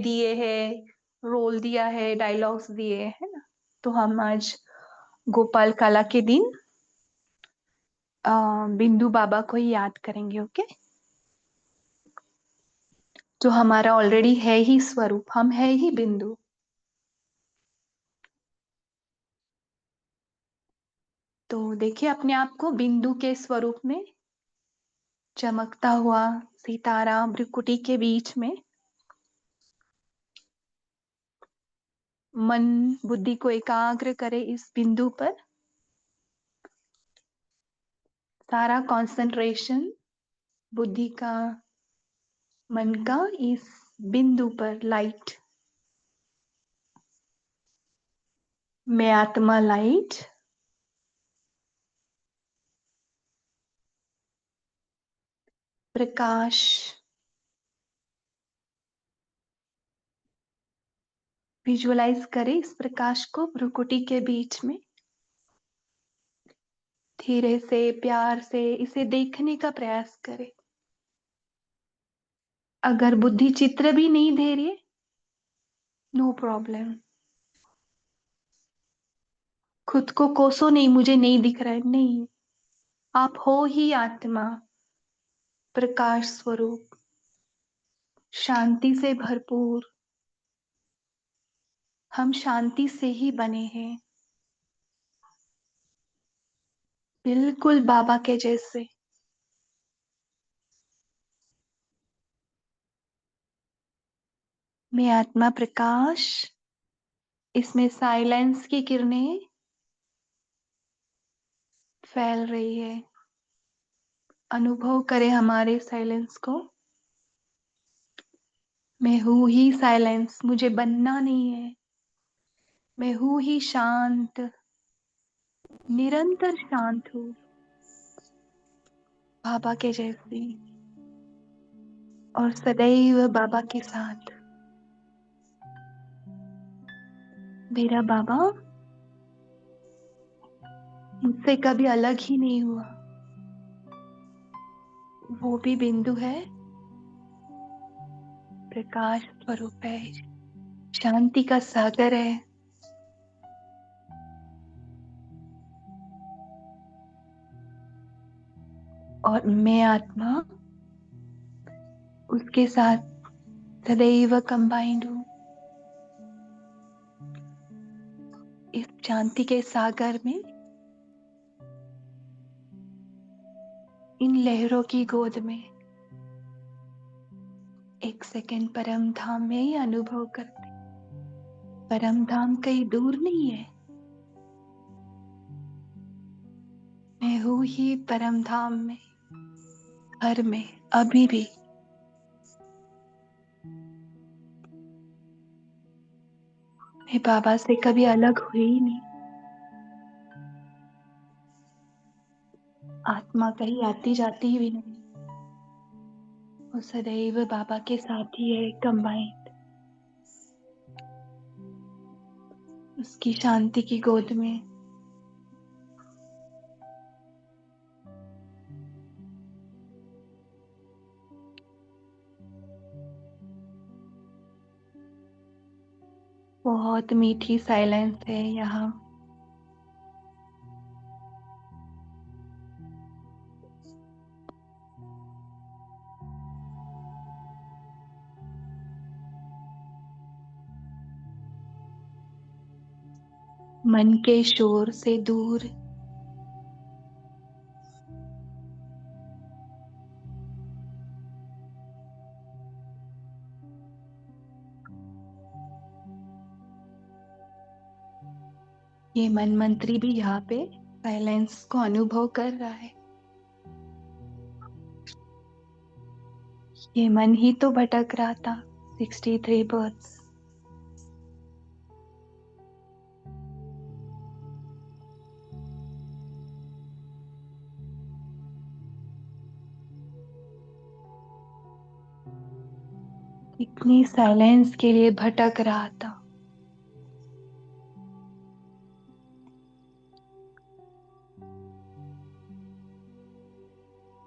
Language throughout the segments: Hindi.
दिए हैं, रोल दिया है, डायलॉग्स दिए है ना। तो हम आज गोपाल काला के दिन बिंदु बाबा को ही याद करेंगे। ओके। जो हमारा ऑलरेडी है ही स्वरूप, हम है ही बिंदु। तो देखिए अपने आप को बिंदु के स्वरूप में, चमकता हुआ सितारा भ्रिकुटी के बीच में। मन बुद्धि को एकाग्र करे इस बिंदु पर, सारा कंसंट्रेशन बुद्धि का, मन का इस बिंदु पर। लाइट, मैं आत्मा लाइट, प्रकाश। विजुअलाइज करें इस प्रकाश को भ्रुकुटी के बीच में। धीरे से प्यार से इसे देखने का प्रयास करें। अगर बुद्धि चित्र भी नहीं दे रही है, नो प्रॉब्लम। खुद को कोसो नहीं, मुझे नहीं दिख रहा है, नहीं। आप हो ही आत्मा, प्रकाश स्वरूप, शांति से भरपूर। हम शांति से ही बने हैं, बिल्कुल बाबा के जैसे। मैं आत्मा प्रकाश, इसमें साइलेंस की किरणें फैल रही है। अनुभव करें हमारे साइलेंस को। मैं हूं ही साइलेंस, मुझे बनना नहीं है। मैं हूं ही शांत, निरंतर शांत हूं, बाबा के जैसी, और सदैव बाबा के साथ। मेरा बाबा मुझसे कभी अलग ही नहीं हुआ। वो भी बिंदु है, प्रकाश स्वरूप है, शांति का सागर है। और मैं आत्मा उसके साथ सदैव कंबाइंड हूं। इस शांति के सागर में, इन लहरों की गोद में, एक सेकेंड परम धाम में ही अनुभव करते। परम धाम कहीं दूर नहीं है, मैं हूं ही परम धाम में, घर में, अभी भी। मैं बाबा से कभी अलग हुई ही नहीं। आत्मा कहीं आती जाती भी नहीं, वो सदैव बाबा के साथ ही है, कंबाइंड, उसकी शांति की गोद में। बहुत मीठी साइलेंस है यहाँ। मन के शोर से दूर, ये मन मंत्री भी यहाँ पे साइलेंस को अनुभव कर रहा है। ये मन ही तो भटक रहा था 63 बर्ड्स। इतनी साइलेंस के लिए भटक रहा था।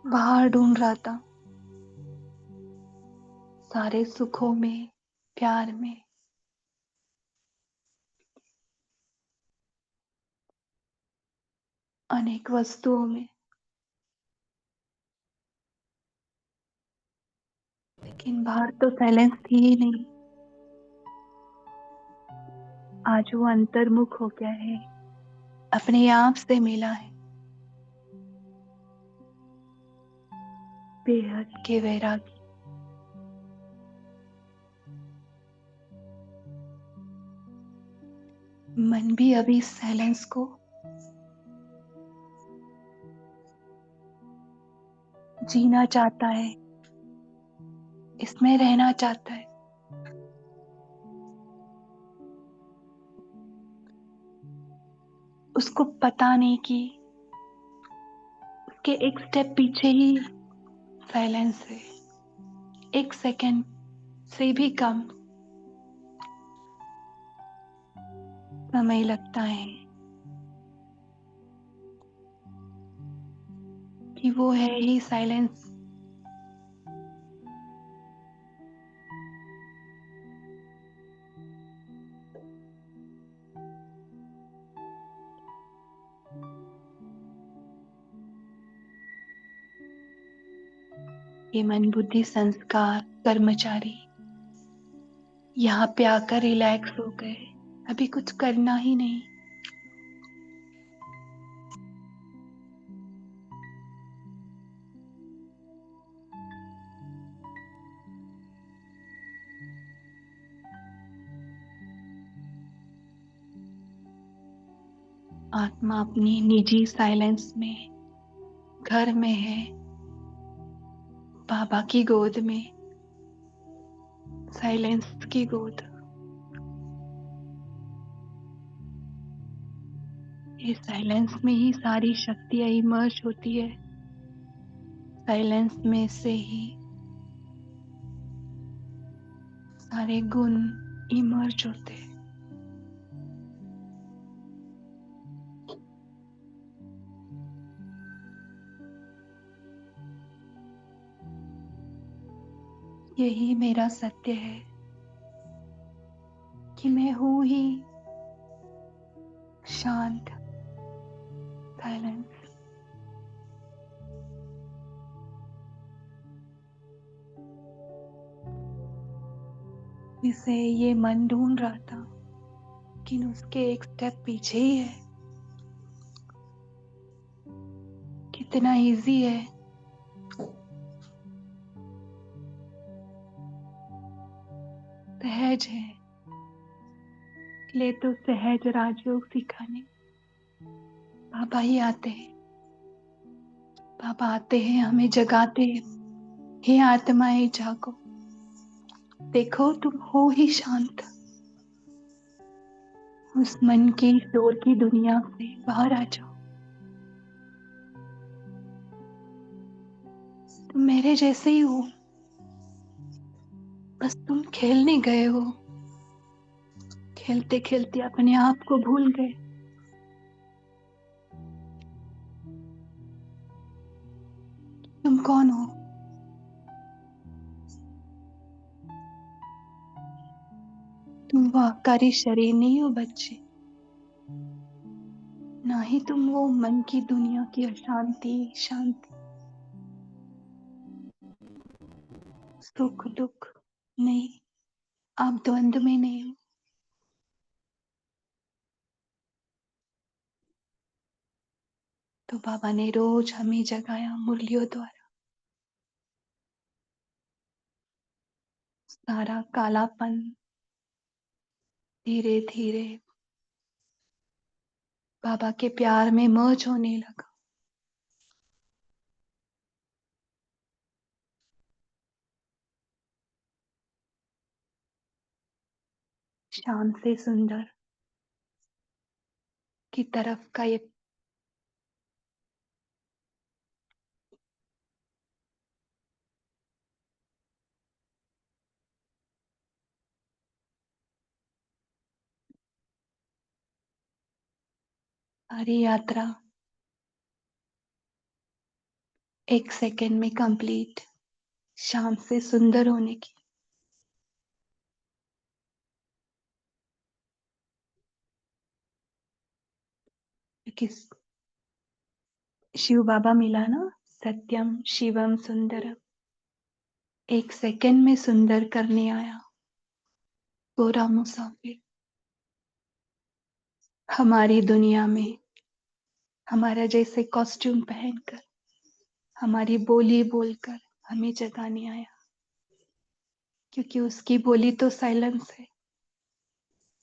बाहर ढूंढ रहा था, सारे सुखों में, प्यार में, अनेक वस्तुओं में, लेकिन बाहर तो साइलेंस थी ही नहीं। आज वो अंतर्मुख हो गया है, अपने आप से मिला है, बेहद के वैरागी। मन भी अभी साइलेंस को जीना चाहता है, इसमें रहना चाहता है। उसको पता नहीं कि उसके एक स्टेप पीछे ही साइलेंस है, एक सेकंड से भी कम समय लगता है कि वो है ही साइलेंस। ये मन बुद्धि संस्कार कर्मचारी यहाँ पे आकर रिलैक्स हो गए, अभी कुछ करना ही नहीं। आत्मा अपनी निजी साइलेंस में घर में है, बाबा की गोद में, साइलेंस की गोद। ये साइलेंस में ही सारी शक्तियां इमर्ज होती है, साइलेंस में से ही सारे गुण इमर्ज होते हैं। यही मेरा सत्य है कि मैं हूं ही शांत, साइलेंस। इसे ये मन ढूंढ रहा था, लेकिन उसके एक स्टेप पीछे ही है। कितना इजी है, सहज है। ले तो सहज राजयोग सिखाने बाबा ही आते हैं। बाबा आते हैं, हमें जगाते हैं, हे आत्माएं जागो, देखो तुम हो ही शांत। उस मन की शोर की दुनिया से बाहर आ जाओ। तुम मेरे जैसे ही हो, बस तुम खेलने गए हो, खेलते खेलते अपने आप को भूल गए। तुम कौन हो? तुम वो आकारी शरीर नहीं हो बच्चे, ना ही तुम वो मन की दुनिया की अशांति शांति, सुख दुख नहीं। आप द्वंद में नहीं हो। तो बाबा ने रोज हमें जगाया मुरलियों द्वारा। सारा कालापन धीरे धीरे बाबा के प्यार में मर्ज होने लगा। शाम से सुंदर की तरफ का ये सारी यात्रा एक सेकंड में कंप्लीट, शाम से सुंदर होने की। किस शिव बाबा मिला ना, सत्यम शिवम सुंदरम, एक सेकंड में सुंदर करने आया गोरा मुसाफिर। हमारी दुनिया में हमारा जैसे कॉस्ट्यूम पहनकर, हमारी बोली बोलकर हमें जगाने आया, क्योंकि उसकी बोली तो साइलेंस है,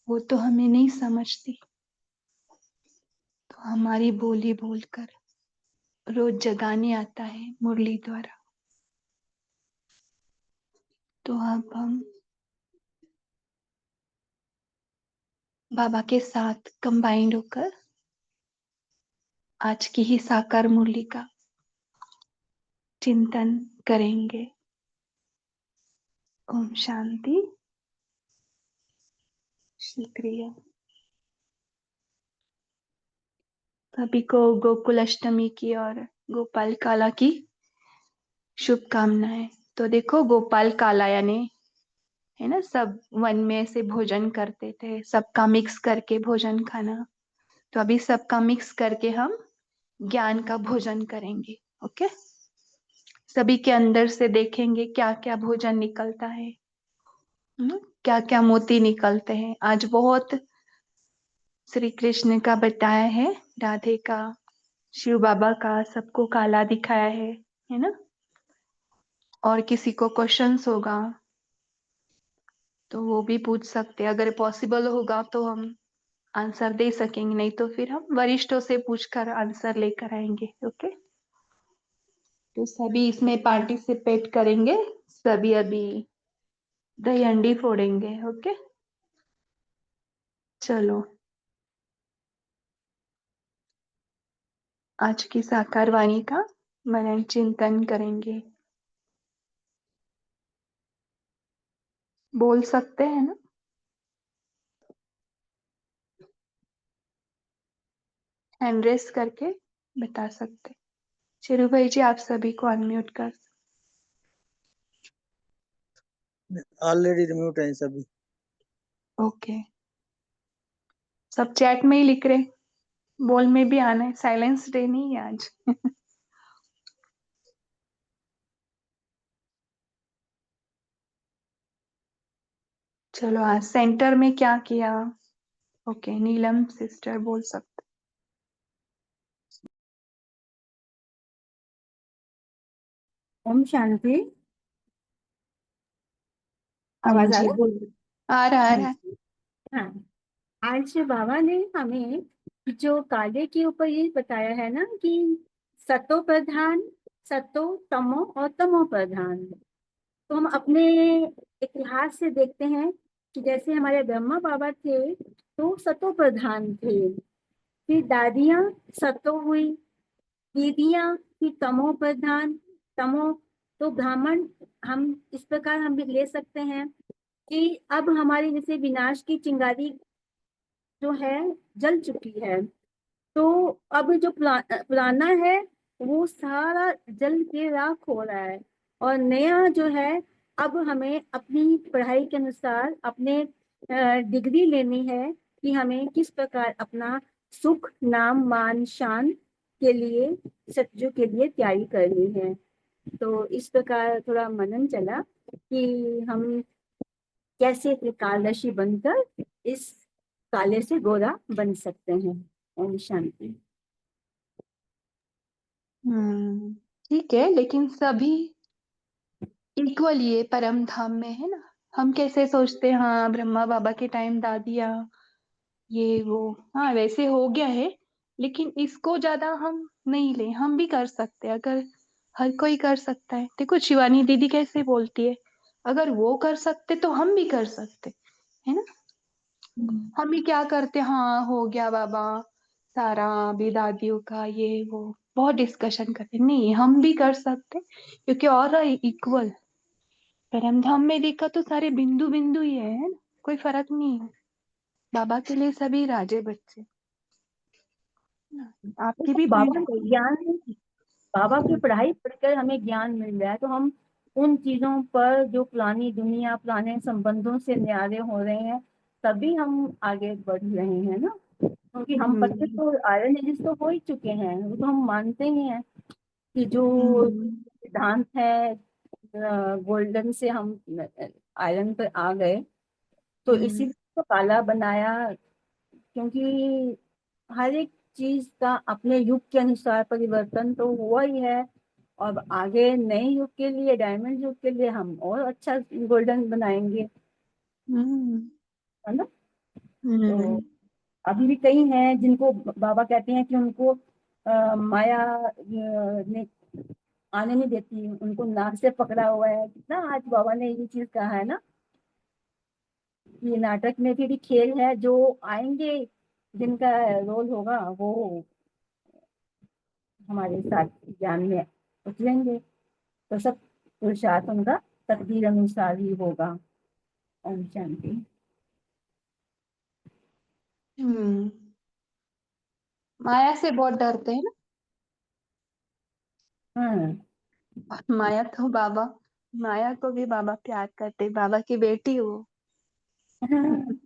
वो तो हमें नहीं समझती, तो हमारी बोली बोलकर रोज जगाने आता है मुरली द्वारा। तो अब हम बाबा के साथ कंबाइंड होकर आज की ही साकार मुरली का चिंतन करेंगे। ओम शांति। शुक्रिया। सभी को गोकुल अष्टमी की और गोपाल काला की शुभकामनाएं। तो देखो, गोपाल काला यानी, है ना, सब वन में ऐसे भोजन करते थे, सबका मिक्स करके भोजन खाना। तो अभी सबका मिक्स करके हम ज्ञान का भोजन करेंगे। ओके, सभी के अंदर से देखेंगे क्या क्या भोजन निकलता है, क्या क्या मोती निकलते हैं। आज बहुत श्री कृष्ण का बताया है, राधे का, शिव बाबा का, सबको काला दिखाया है ना। और किसी को क्वेश्चंस होगा तो वो भी पूछ सकते हैं, अगर पॉसिबल होगा तो हम आंसर दे सकेंगे, नहीं तो फिर हम वरिष्ठों से पूछकर आंसर लेकर आएंगे। ओके, तो सभी इसमें पार्टिसिपेट करेंगे, सभी अभी दही अंडी फोड़ेंगे। ओके, चलो आज की साकार वाणी का मनन चिंतन करेंगे। बोल सकते हैं ना, हैंड रेस करके बता सकते। चिरू भाई जी, आप सभी को अनम्यूट कर। ऑलरेडी रिम्यूट है सभी। ओके, सब चैट में ही लिख रहे, बोल में भी आना है, साइलेंस डे नहीं है आज। चलो, आज सेंटर में क्या किया। ओके, नीलम सिस्टर बोल सकते। ओम शांति। हाँ आवाज आ जी, रहा बोल। आ रहा है? है। हाँ, आज बाबा ने हमें जो काले के ऊपर ये बताया है ना कि सतो प्रधान, सतो, तमो और तमो प्रधान। तो हम अपने इतिहास से देखते हैं कि जैसे हमारे ब्रह्मा बाबा थे तो सतो प्रधान थे, फिर दादियां सतो हुई, दीदियां फिर तमो प्रधान, तमो। तो ब्राह्मण हम इस प्रकार हम भी ले सकते हैं कि अब हमारी जैसे विनाश की चिंगारी जो है जल चुकी है, तो अब जो पुराना है वो सारा जल के राख हो रहा है, और नया जो है अब हमें अपनी पढ़ाई के अनुसार अपने डिग्री लेनी है कि हमें किस प्रकार अपना सुख, नाम, मान, शान के लिए, सत्य के लिए तैयारी करनी है। तो इस प्रकार थोड़ा मनन चला कि हम कैसे त्रिकालदर्शी बनकर इस काले से गोरा बन सकते हैं। ओम शांति। ठीक है, लेकिन सभी इक्वल ये परम धाम में है ना। हम कैसे सोचते हैं, हाँ ब्रह्मा बाबा के टाइम दादिया ये वो, हाँ वैसे हो गया है, लेकिन इसको ज्यादा हम नहीं ले, हम भी कर सकते हैं। अगर हर कोई कर सकता है, देखो शिवानी दीदी कैसे बोलती है, अगर वो कर सकते तो हम भी कर सकते, है ना। हम ही क्या करते, हाँ हो गया बाबा सारा, अभी दादियों का ये वो बहुत डिस्कशन करते, नहीं हम भी कर सकते, क्योंकि और इक्वल परमधाम में देखा तो सारे बिंदु बिंदु ही है ना? कोई फर्क नहीं है, बाबा के लिए सभी राजे बच्चे। आपकी भी बाबा पीठ के कोई। ज्ञान, बाबा की पढ़ाई पढ़कर हमें ज्ञान मिल रहा है, तो हम उन चीजों पर जो पुरानी दुनिया, पुराने संबंधों से न्यारे हो रहे हैं, तभी हम आगे बढ़ रहे हैं ना। क्योंकि हम पत्ते तो आयरन एजेस तो हो ही चुके हैं, वो तो हम मानते ही हैं कि जो सिद्धांत है गोल्डन से हम आयरन पे आ गए, तो इसीलिए तो काला बनाया। क्योंकि हर एक चीज का अपने युग के अनुसार परिवर्तन तो हुआ ही है, और आगे नए युग के लिए, डायमंड युग के लिए हम और अच्छा गोल्डन बनाएंगे, है ना। तो अभी भी कई हैं जिनको बाबा कहते हैं कि उनको माया ने आने नहीं देती, उनको नाक से पकड़ा हुआ है। कितना आज बाबा ने ये चीज कहा है ना, ये नाटक में भी खेल है, जो आएंगे जिनका रोल होगा वो हमारे साथ ज्ञान में उतरेंगे, तो सब पुरुषार्थ उनका तकदीर अनुसार ही होगा। ओम शांति। माया से बहुत डरते हैं हाँ ना। माया को भी बाबा प्यार करते, बाबा की बेटी वो हाँ।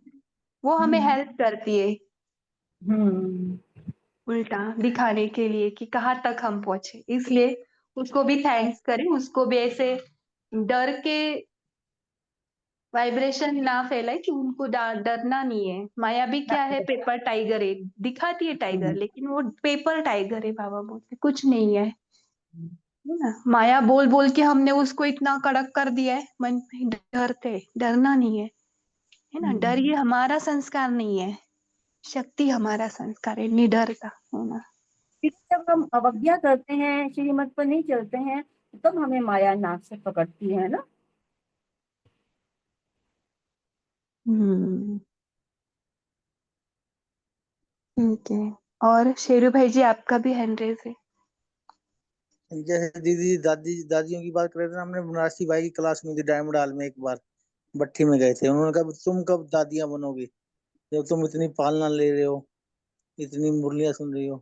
वो हमें हम्म हेल्प करती है, हम्म उल्टा दिखाने के लिए कि कहाँ तक हम पहुंचे। इसलिए उसको भी थैंक्स करें, उसको भी ऐसे डर के वाइब्रेशन ना फैलाए कि उनको डरना नहीं है। माया भी क्या है, पेपर टाइगर है, दिखाती है टाइगर, हम्म, लेकिन वो पेपर टाइगर है। बाबा बोलते कुछ नहीं है ना। माया बोल बोल के हमने उसको इतना कड़क कर दिया है, मन में डरते, डरना नहीं है ना। डर ये हमारा संस्कार नहीं है, शक्ति हमारा संस्कार है, निडरता, है ना। क्योंकि जब हम अवज्ञा करते हैं, श्रीमत पर नहीं चलते हैं, तब हमें माया नाक से पकड़ती है ना। हम्म। ठीक है। और शेरू भाई जी, आपका भी हैंड रेज है। जैसे दीदी दादी दादियों की बात कर रहे थे ना, हमने बनारसी भाई की क्लास में थी डायमंड हॉल में एक बार भट्ठी में गए थे। उन्होंने कहा तुम कब दादियां बनोगी, जब तुम इतनी पालना ले रहे हो, इतनी मुरलियां सुन रही हो,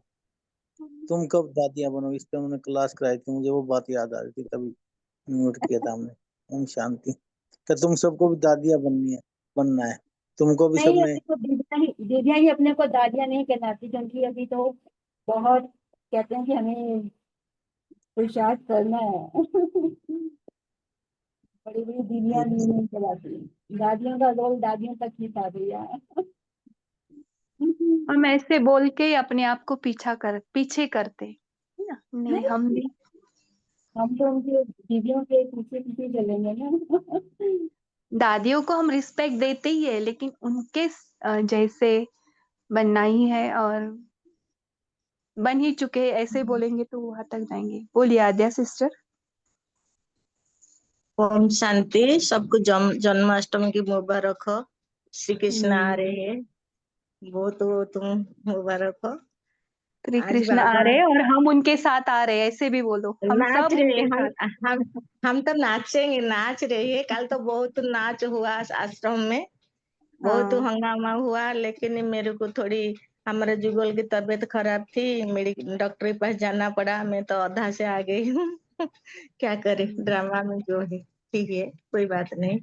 तुम कब दादियां बनोगी। इस पे उन्होंने क्लास कराई थी, मुझे वो बात याद आ रही थी, तभी नोट किया था हमने। ओम शांति। तो तुम सबको भी दादियां बननी है, बनना है तुमको भी नहीं, सबने। अभी तो दीदियां ही अपने को दादियां नहीं कहलाती, क्योंकि अभी तो बहुत कहते हैं कि हमें पुरुषार्थ करना है। बड़ी बड़ी दीदियां नहीं कहलाती, दादियों का रोल दादियों तक ही था भैया। हम ऐसे बोल के ही अपने आप को पीछे करते है ना। नहीं, हम नहीं, नहीं। हम तो उनके दीदियों के पीछे पीछे चलेंगे ना। दादियों को हम रिस्पेक्ट देते ही है, लेकिन उनके जैसे बनना ही है, और बन ही चुके हैं, ऐसे बोलेंगे तो वहां तक जाएंगे। बोलिए आद्या सिस्टर। ओम शांति। सबको जन्माष्टमी की मुबारक हो। श्री कृष्ण आ हम्म। रहे हैं, वो तो तुम मुबारक हो। श्री आज कृष्ण आ बाबा रहे हैं और हम उनके साथ आ रहे हैं, ऐसे भी बोलो, हम नाच सब रहे उनके हैं। साथ। हम हम तो नाचेंगे, नाच रहे हैं। कल तो बहुत नाच हुआ आश्रम में, बहुत हाँ। हंगामा हुआ। लेकिन मेरे को थोड़ी, हमारे जुगल की तबीयत खराब थी, मेरी डॉक्टर के पास जाना पड़ा। मैं तो आधा से आ गई हूँ। क्या करे, ड्रामा में जो है। ठीक है, कोई बात नहीं।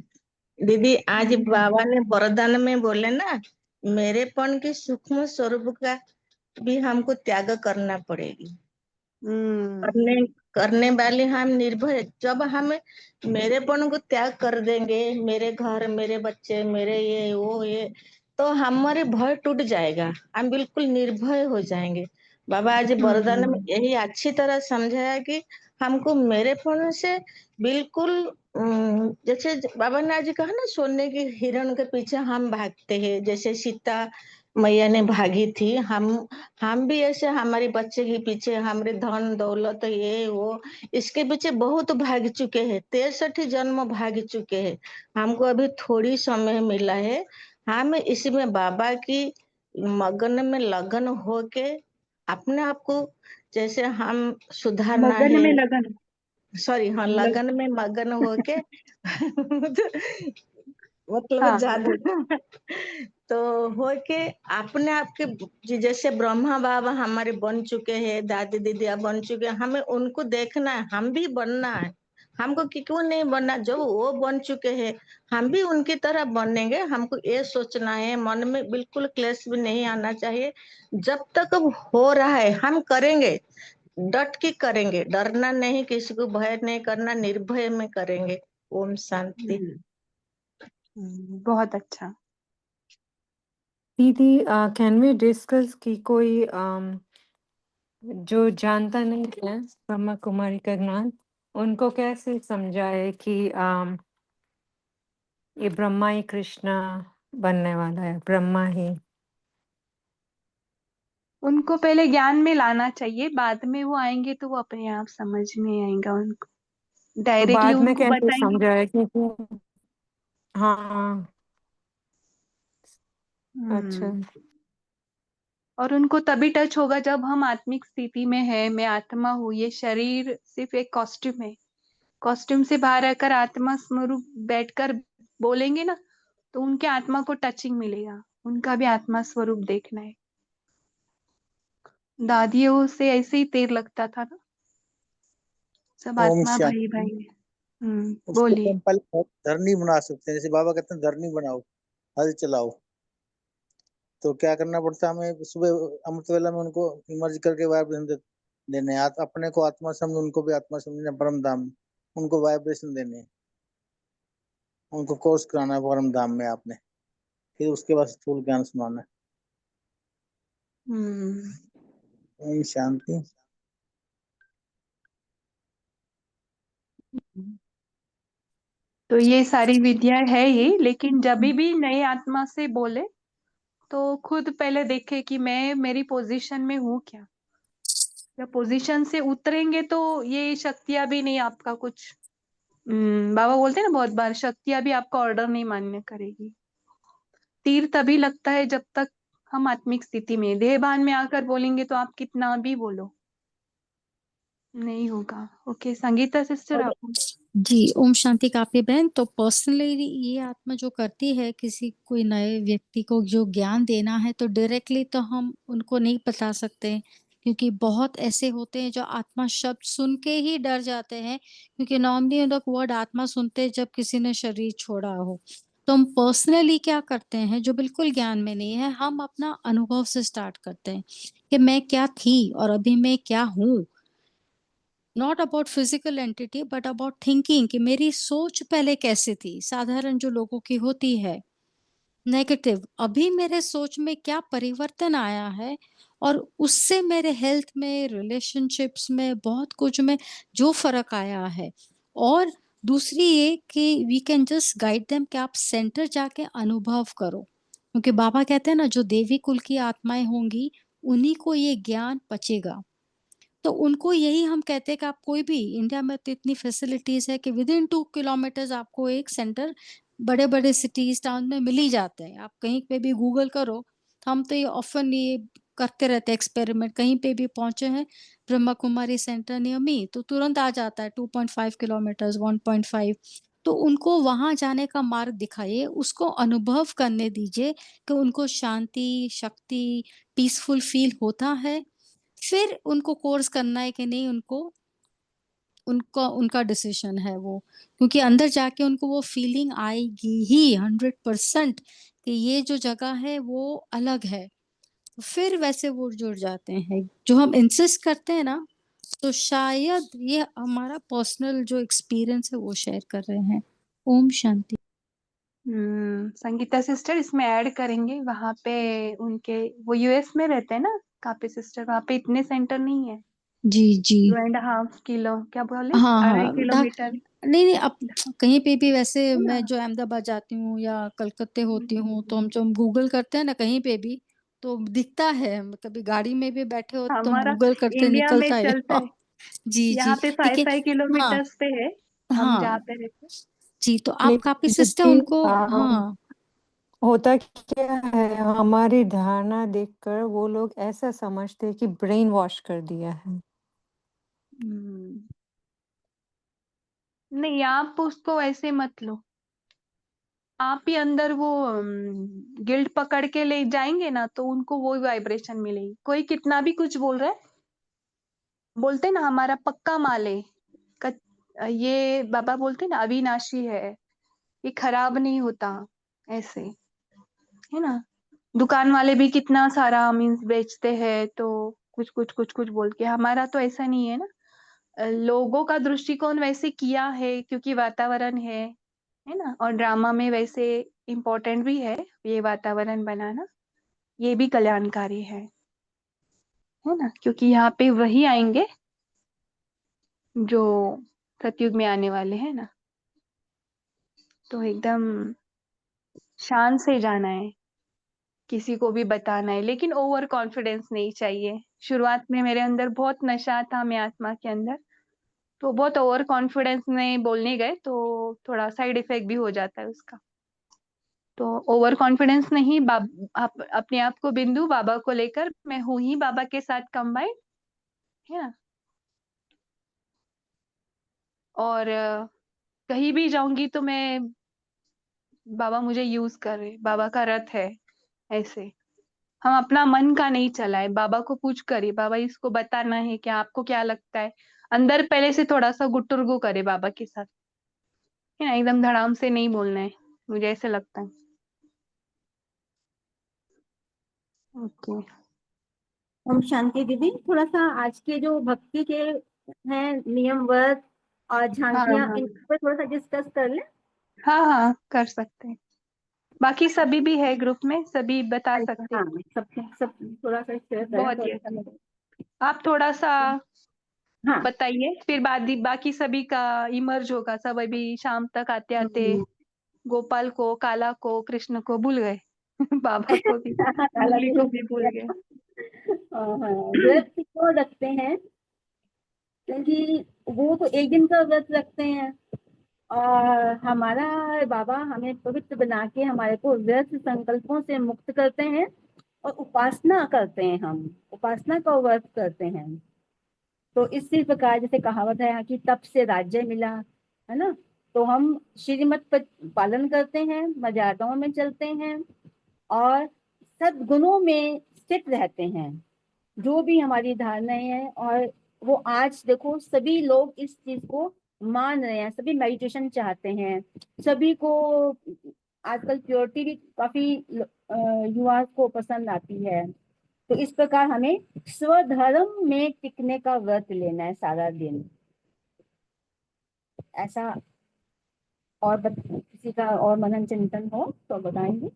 दीदी आज बाबा ने वरदान में बोले ना, मेरेपन के सूक्ष्म स्वरूप का भी हमको त्याग करना पड़ेगी। हम्म। करने करने वाले हम निर्भय, जब हम मेरेपन को त्याग कर देंगे, मेरे घर, मेरे बच्चे, मेरे ये वो ये, तो हमारे भय टूट जाएगा, हम बिल्कुल निर्भय हो जाएंगे। बाबा आज वरदान में यही अच्छी तरह समझाया कि हमको मेरेपन से बिल्कुल जैसे बाबा ने आज कहा ना, सोने के हिरण के पीछे हम भागते हैं, जैसे सीता मैया ने भागी थी। हम भी ऐसे हमारे बच्चे के पीछे, हमारे धन दौलत ये वो, इसके पीछे बहुत भाग चुके हैं, 63 जन्म भाग चुके हैं। हमको अभी थोड़ी समय मिला है, हम इसमें बाबा की मगन में लगन होके अपने आप को, जैसे हम सुधारना मगन है। में लगन। सॉरी, हाँ, लगन में मगन होके मतलब हाँ, ज्यादा तो हो के अपने आप के, जैसे ब्रह्मा बाबा हमारे बन चुके हैं, दादी दीदिया बन चुके हैं, हमें उनको देखना है, हम भी बनना है। हमको क्यों नहीं बनना, जो वो बन चुके हैं हम भी उनकी तरह बनेंगे। हमको ये सोचना है, मन में बिल्कुल क्लेश भी नहीं आना चाहिए। जब तक अब हो रहा है हम करेंगे, डट के करेंगे, डरना नहीं, किसी को भय नहीं करना, निर्भय में करेंगे। ओम शांति। बहुत अच्छा। दीदी, कैन वी डिस्कस कि कोई जो जानता नहीं है ब्रह्मा कुमारी का ज्ञान, उनको कैसे समझाए कि ये ब्रह्मा ही कृष्णा बनने वाला है, ब्रह्मा ही। उनको पहले ज्ञान में लाना चाहिए, बाद में वो आएंगे तो वो अपने आप समझ में आएगा उनको। तो डायरेक्टली बाद में उनको कैसे बताएंगे। समझाए, क्योंकि हाँ, अच्छा। और उनको तभी टच होगा जब हम आत्मिक स्थिति में है, मैं आत्मा हूँ, ये शरीर सिर्फ एक कॉस्ट्यूम है। कॉस्ट्यूम से बाहर आकर आत्मा स्वरूप बैठकर बोलेंगे ना, तो उनके आत्मा को टचिंग मिलेगा, उनका भी आत्मा स्वरूप देखना है। दादियों से ऐसे ही तीर लगता था ना, सब ओम आत्मा भाई शांति। भाई है। उसको तो बोलिए। हम पहले धरनी बना सकते हैं, जैसे बाबा कहते हैं धरनी बनाओ, हल चलाओ। तो क्या करना पड़ता है हमें, सुबह अमृत वेला में उनको इमर्ज करके वाइब्रेशन देने, अपने को आत्मा समझ, उनको भी आत्मा समझना, परम धाम में उनको वाइब्रेशन देने हैं। उनको कोर्स कराना है परम धाम में आपने, फिर उसके बाद स्थूल ज्ञान सुनाना है। हम्म ओम शांति। तो ये सारी विद्या है ही, लेकिन जब भी नए आत्मा से बोले तो खुद पहले देखे कि मैं मेरी पोजीशन में हूँ क्या। जब पोजीशन से उतरेंगे तो ये शक्तियां भी नहीं आपका कुछ। बाबा बोलते हैं ना बहुत बार, शक्तियां भी आपका ऑर्डर नहीं मान्य करेगी। तीर तभी लगता है जब तक हम आत्मिक स्थिति में, देहभान में आकर बोलेंगे तो आप कितना भी बोलो, नहीं होगा। ओके संगीता सिस्टर, और आप। जी, ओम शांति काफी बहन। तो पर्सनली ये आत्मा जो करती है किसी कोई नए व्यक्ति को जो ज्ञान देना है, तो डायरेक्टली तो हम उनको नहीं बता सकते, क्योंकि बहुत ऐसे होते हैं जो आत्मा शब्द सुन के ही डर जाते हैं, क्योंकि नॉर्मली लोग वर्ड आत्मा सुनते हैं जब किसी ने शरीर छोड़ा हो। तो हम पर्सनली क्या करते हैं, जो बिल्कुल ज्ञान में नहीं है, हम अपना अनुभव से स्टार्ट करते हैं कि मैं क्या थी और अभी मैं क्या हूँ। Not about physical entity but about thinking, कि मेरी सोच पहले कैसी थी, साधारण जो लोगों की होती है नेगेटिव, अभी मेरे सोच में क्या परिवर्तन आया है, और उससे मेरे हेल्थ में, रिलेशनशिप्स में, बहुत कुछ में जो फर्क आया है। और दूसरी ये कि we can just guide them कि आप सेंटर जाके अनुभव करो, क्योंकि बाबा कहते हैं ना, जो देवी कुल की आत्माएं होंगी उन्हीं को ये ज्ञान पचेगा। तो उनको यही हम कहते हैं कि आप कोई भी, इंडिया में तो इतनी फैसिलिटीज है कि विद इन 2 किलोमीटर्स आपको एक सेंटर बड़े-बड़े सिटीज टाउन में मिल ही जाते हैं। आप कहीं पे भी गूगल करो, हम तो ये ऑफन ये करते रहते हैं एक्सपेरिमेंट, कहीं पे भी पहुंचे हैं Brahma Kumari centre near me, तो तुरंत आ जाता है 2.5 किलोमीटर्स, 1.5। तो उनको वहां जाने का मार्ग दिखाइए, उसको अनुभव करने दीजिए कि उनको शांति, शक्ति, पीसफुल फील होता है। फिर उनको कोर्स करना है कि नहीं, उनको उनका उनका डिसीजन है वो, क्योंकि अंदर जाके उनको वो फीलिंग आएगी ही 100% कि ये जो जगह है वो अलग है। तो फिर वैसे वो जुड़ जाते हैं, जो हम इंसिस्ट करते हैं ना। तो शायद ये हमारा पर्सनल जो एक्सपीरियंस है वो शेयर कर रहे हैं। ओम शांति। संगीता सिस्टर इसमें ऐड करेंगे, वहां पे उनके, वो यूएस में रहते हैं ना कापी सिस्टर, वहां पे इतने सेंटर नहीं है। जी जी। 2.5 किलो, क्या बोले, हाँ अढ़ाई हाँ किलोमीटर नहीं नहीं, अब कहीं पे भी वैसे है ना। मैं जो अहमदाबाद जाती हूँ या कलकत्ते होती हूँ, तो हम जो हम गूगल करते हैं ना कहीं पे भी, तो दिखता है, हम कभी गाड़ी में भी बैठे हो तो हम हमारा गूगल करते इंडिया में निकलता है। चलता है, जी जी। यहाँ पे फाइव लेकिन फाइव हाँ किलोमीटर्स पे है, हम जहाँ हाँ पे रहते हैं। जी, तो आप काफी लेकिन सिस्टर दीदी, उनको। हाँ होता क्या है, हमारी धारणा देखकर वो लोग ऐसा समझते हैं कि ब्रेन वॉश कर दिया है। हम्म, नहीं आप उसको ऐसे मत लो। आप ही अंदर वो गिल्ट पकड़ के ले जाएंगे ना, तो उनको वो वाइब्रेशन मिलेगी। कोई कितना भी कुछ बोल रहा है, बोलते हैं ना हमारा पक्का माल है, ये बाबा बोलते हैं ना अविनाशी है, ये खराब नहीं होता ऐसे, है ना। दुकान वाले भी कितना सारा मीन्स बेचते हैं तो कुछ कुछ कुछ कुछ बोल के, हमारा तो ऐसा नहीं है ना। लोगों का दृष्टिकोण वैसे किया है क्योंकि वातावरण है ना। और ड्रामा में वैसे इम्पोर्टेंट भी है ये वातावरण बनाना, ये भी कल्याणकारी है ना। क्योंकि यहाँ पे वही आएंगे जो सतयुग में आने वाले हैं ना। तो एकदम शान से जाना है, किसी को भी बताना है, लेकिन ओवर कॉन्फिडेंस नहीं चाहिए। शुरुआत में मेरे अंदर बहुत नशा था, मैं आत्मा के अंदर, तो बहुत ओवर कॉन्फिडेंस में बोलने गए तो थोड़ा साइड इफेक्ट भी हो जाता है उसका। तो ओवर कॉन्फिडेंस नहीं, आप अपने आप को बिंदु बाबा को लेकर, मैं हूं ही बाबा के साथ कंबाइंड, है ना। और कहीं भी जाऊंगी तो मैं, बाबा मुझे यूज कर रहे, बाबा का रथ है ऐसे। हम अपना मन का नहीं चलाए, बाबा को पूछ करिए, बाबा इसको बताना है क्या, आपको क्या लगता है। अंदर पहले से थोड़ा सा गुटुरगु करे बाबा के साथ, है ना। एकदम धड़ाम से नहीं बोलना है, मुझे ऐसे लगता है। ओके। ओम शांति दीदी। थोड़ा सा आज के जो भक्ति के हैं नियम वर्ग और हाँ झांकियां, हाँ इन पर थोड़ा सा डिस्कस कर ले। हाँ हाँ, कर सकते हैं। बाकी सभी भी है ग्रुप में, सभी बता सकते हाँ, हैं। सब थोड़ा सा शेयर करें बहुत तो ही अच्छा अच्छा। लगेगा। आप थोड़ा सा हाँ। बताइए, फिर बाकी सभी का इमर्ज होगा। सब अभी शाम तक आते आते गोपाल को, काला को, कृष्ण को भूल गए बाबा को भी, काला मुरली को को भी भी भूल भूल गया। गए। हाँ, व्रत क्यों रखते हैं? क्योंकि वो तो एक दिन का व्रत रखते हैं और हमारा बाबा हमें पवित्र बना के हमारे को व्यर्थ संकल्पों से मुक्त करते हैं और उपासना करते हैं। हम उपासना का व्रत करते हैं। तो इसी प्रकार जैसे कहावत है कि तप से राज्य मिला, है ना। तो हम श्रीमत पर पालन करते हैं, मर्यादाओं में चलते हैं और सद्गुणों में स्थित रहते हैं, जो भी हमारी धारणाएं हैं। और वो आज देखो सभी लोग इस चीज को मान रहे हैं, सभी मेडिटेशन चाहते हैं, सभी को आजकल प्योरिटी भी काफी युवा को पसंद आती है। तो इस प्रकार हमें स्वधर्म में टिकने का व्रत लेना है सारा दिन, ऐसा। और किसी का और मनन चिंतन हो तो बताएंगे।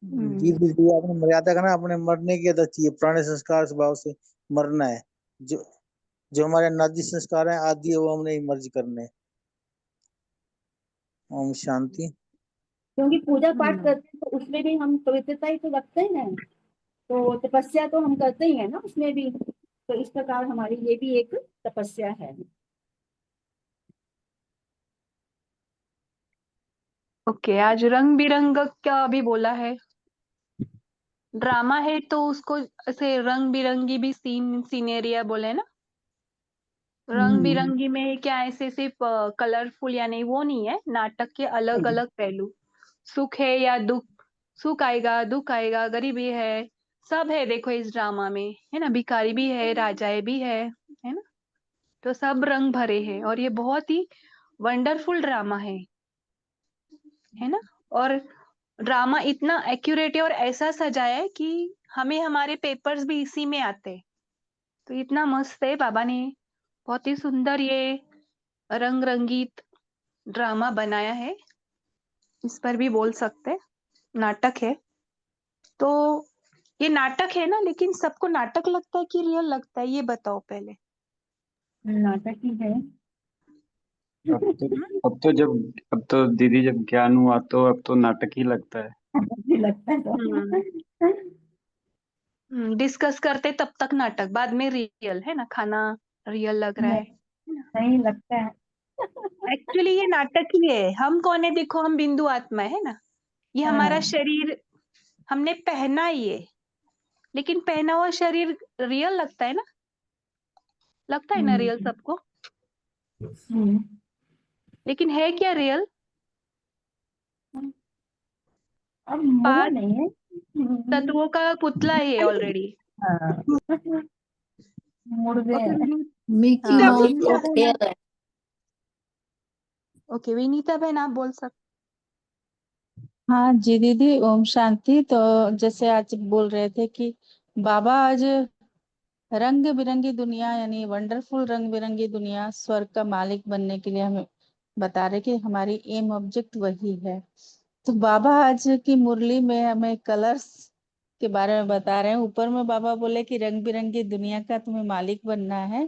जी जी, आपने मर्यादा का ना, अपने मरने की आदत चाहिए, पुराने संस्कार स्वभाव से मरना है। जो जो हमारे अनादि संस्कार हैं आदि, वो हमने मर्ज करने हैं। ओम शांति। क्योंकि पूजा पाठ करते हैं तो उसमें भी हम पवित्रता ही तो रखते हैं, तो तपस्या तो हम करते ही है ना उसमें भी। तो इस प्रकार हमारी ये भी एक तपस्या है। ओके, आज रंग बिरंग का भी बोला है। ड्रामा है तो उसको ऐसे रंग बिरंगी भी सीनेरिया बोले ना। रंग बिरंगी में क्या ऐसे सिर्फ कलरफुल या नहीं, वो नहीं है। नाटक के अलग अलग पहलू, सुख है या दुख, सुख आएगा दुख आएगा, गरीबी है, सब है देखो इस ड्रामा में, है ना। भिखारी भी है, राजाए भी है ना। तो सब रंग भरे हैं और ये बहुत ही वंडरफुल ड्रामा है ना। और ड्रामा इतना एक्यूरेट है और ऐसा सजाया है कि हमें हमारे पेपर्स भी इसी में आते हैं। तो इतना मस्त है, बाबा ने बहुत ही सुंदर ये रंग रंगीत ड्रामा बनाया है। इस पर भी बोल सकते हैं, नाटक है। तो ये नाटक है ना, लेकिन सबको नाटक लगता है कि रियल लगता है, ये बताओ पहले। नाटक ही है। अब तो दीदी जब ज्ञान हुआ तो अब तो नाटक ही लगता है। लगता है तो। डिस्कस करते तब तक नाटक, बाद में रियल, है ना। खाना रियल लग रहा है। नहीं लगता है। एक्चुअली ये नाटक ही है। हम कौन है देखो, हम बिंदु आत्मा है ना। ये हमारा शरीर हमने पहना ही है, लेकिन पहना हुआ शरीर रियल लगता है ना। लगता है ना रियल सबको, लेकिन है क्या रियल? अब मुर्दा 5 नहीं है। तत्वों का पुतला है ऑलरेडी। हाँ, मुर्दे और फिर हैं। मिकी हाँ, माउस विनीता और बहन फेयर है। ओके, विनीता बहन आप बोल सकते। हाँ जी दीदी, ओम शांति। तो जैसे आज बोल रहे थे कि बाबा आज रंग बिरंगी दुनिया यानी वंडरफुल रंग बिरंगी दुनिया स्वर्ग का मालिक बनने के लिए हमें बता रहे कि हमारी एम ऑब्जेक्ट वही है। तो बाबा आज की मुरली में हमें कलर्स के बारे में बता रहे हैं। ऊपर में बाबा बोले कि रंग बिरंगी दुनिया का तुम्हें मालिक बनना है,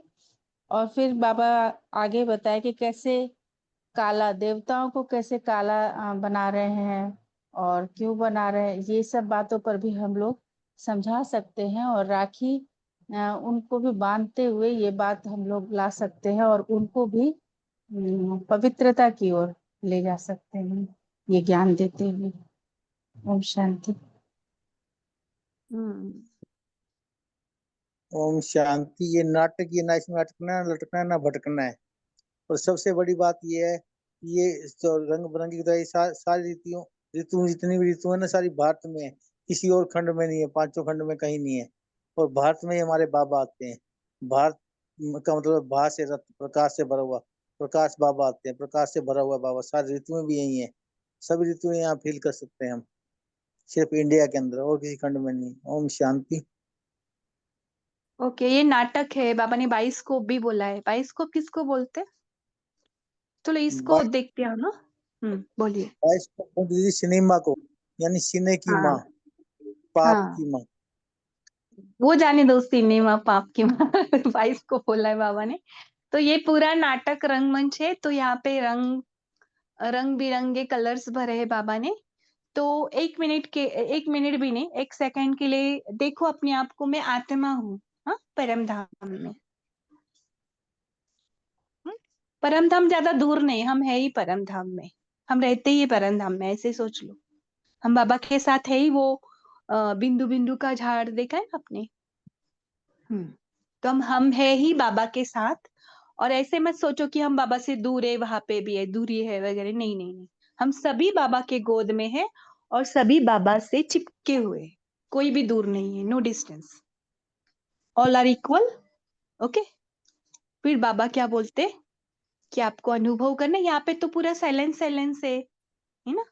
और फिर बाबा आगे बताए कि कैसे काला देवताओं को कैसे काला बना रहे हैं और क्यों बना रहे हैं। ये सब बातों पर भी हम लोग समझा सकते हैं, और राखी उनको भी बांधते हुए ये बात हम लोग ला सकते हैं और उनको भी पवित्रता की ओर ले जा सकते हैं ये ज्ञान देते हुए। ओम शांति। ओम शांति। ये नाटक, ये ना इसमें अटकना है, लटकना है, ना भटकना है। और सबसे बड़ी बात ये है कि ये जो रंग बिरंगी की तरह ये सारी ऋतुओं ऋतु जितनी भी ऋतु है ना, सारी भारत में है, किसी और खंड में नहीं है, पांचों खंड में कहीं नहीं है। और भारत में ही हमारे बाबा आते हैं। भारत का मतलब भा से रत्न, प्रकाश से भरा हुआ प्रकाश बाबा आते हैं, प्रकाश से भरा हुआ बाबा। सारी ऋतुएं भी यही है, सभी ऋतुएं यहाँ फील कर सकते हैं हम, सिर्फ इंडिया के अंदर और किसी खंड में नहीं। ओम शांति। ओके, ये नाटक है। बाबा ने बाइस्कोप भी बोला है। बाइस्कोप किसको बोलते हैं? चलो इसको देखते हैं ना। बोलिए। बाईस को दीदी सिनेमा को, यानी सिने की हाँ माँ, पाप हाँ, की माँ। वो जाने दो, सिनेमा पाप की माँ। बाइस्कोप बोला है बाबा ने। तो ये पूरा नाटक रंगमंच है। तो यहाँ पे रंग बिरंगे कलर्स भरे हैं बाबा ने। तो 1 मिनट भी नहीं, 1 सेकंड के लिए देखो अपने आप को, मैं आत्मा हूँ। हाँ, परम धाम में। परम धाम ज्यादा दूर नहीं, हम है ही परम धाम में। हम रहते ही परम धाम में, ऐसे सोच लो। हम बाबा के साथ है ही। वो बिंदु बिंदु का झाड़ देखा है आपने? तो हम है ही बाबा के साथ। और ऐसे मत सोचो कि हम बाबा से दूर है, वहां पे भी है, दूरी है वगैरह। नहीं नहीं नहीं, हम सभी बाबा के गोद में है और सभी बाबा से चिपके हुए हैं। कोई भी दूर नहीं है, no distance, all are equal. Okay. फिर बाबा क्या बोलते कि आपको अनुभव करना है। यहाँ पे तो पूरा साइलेंस साइलेंस है ना।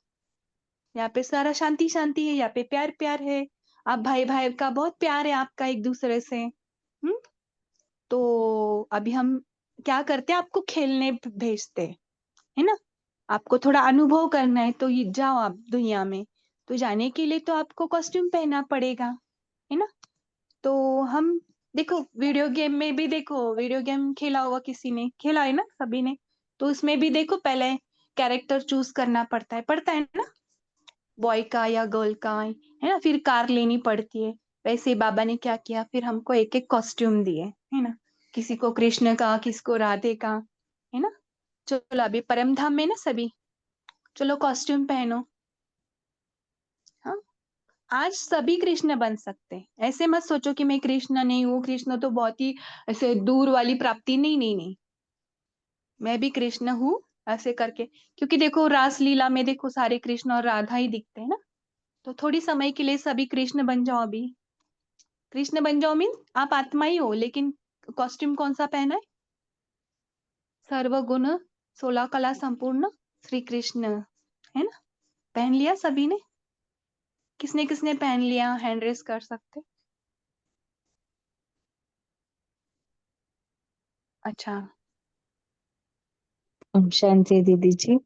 यहाँ पे सारा शांति शांति है, यहाँ पे प्यार प्यार है। आप भाई भाई का बहुत प्यार है आपका एक दूसरे से। तो अभी हम क्या करते हैं, आपको खेलने भेजते हैं, है ना। आपको थोड़ा अनुभव करना है तो ये जाओ आप दुनिया में। तो जाने के लिए तो आपको कॉस्ट्यूम पहनना पड़ेगा, है ना। तो हम देखो, वीडियो गेम में भी देखो, वीडियो गेम खेला होगा, किसी ने खेला है ना, सभी ने। तो उसमें भी देखो, पहले कैरेक्टर चूज करना पड़ता है ना, बॉय का या गर्ल का, है ना। फिर कार लेनी पड़ती है। वैसे बाबा ने क्या किया, फिर हमको एक एक कॉस्ट्यूम दिए, है ना। किसी को कृष्ण का, किसको राधे का, है ना। चलो अभी परम धाम में ना सभी, चलो कॉस्ट्यूम पहनो। हाँ, आज सभी कृष्ण बन सकते हैं। ऐसे मत सोचो कि मैं कृष्ण नहीं हूँ, कृष्ण तो बहुत ही ऐसे दूर वाली प्राप्ति। नहीं नहीं नहीं, मैं भी कृष्ण हूँ, ऐसे करके। क्योंकि देखो रास लीला में देखो, सारे कृष्ण और राधा ही दिखते हैं ना। तो थोड़ी समय के लिए सभी कृष्ण बन जाओ अभी। कृष्ण बन जाओ मीन आप आत्मा ही हो, लेकिन कॉस्ट्यूम कौन सा पहना है? सर्वगुण 16 कला संपूर्ण श्री कृष्ण, है ना। पहन लिया सभी ने? किसने किसने पहन लिया, हैंड रेस कर सकते। अच्छा, ओम शांति दीदी जी।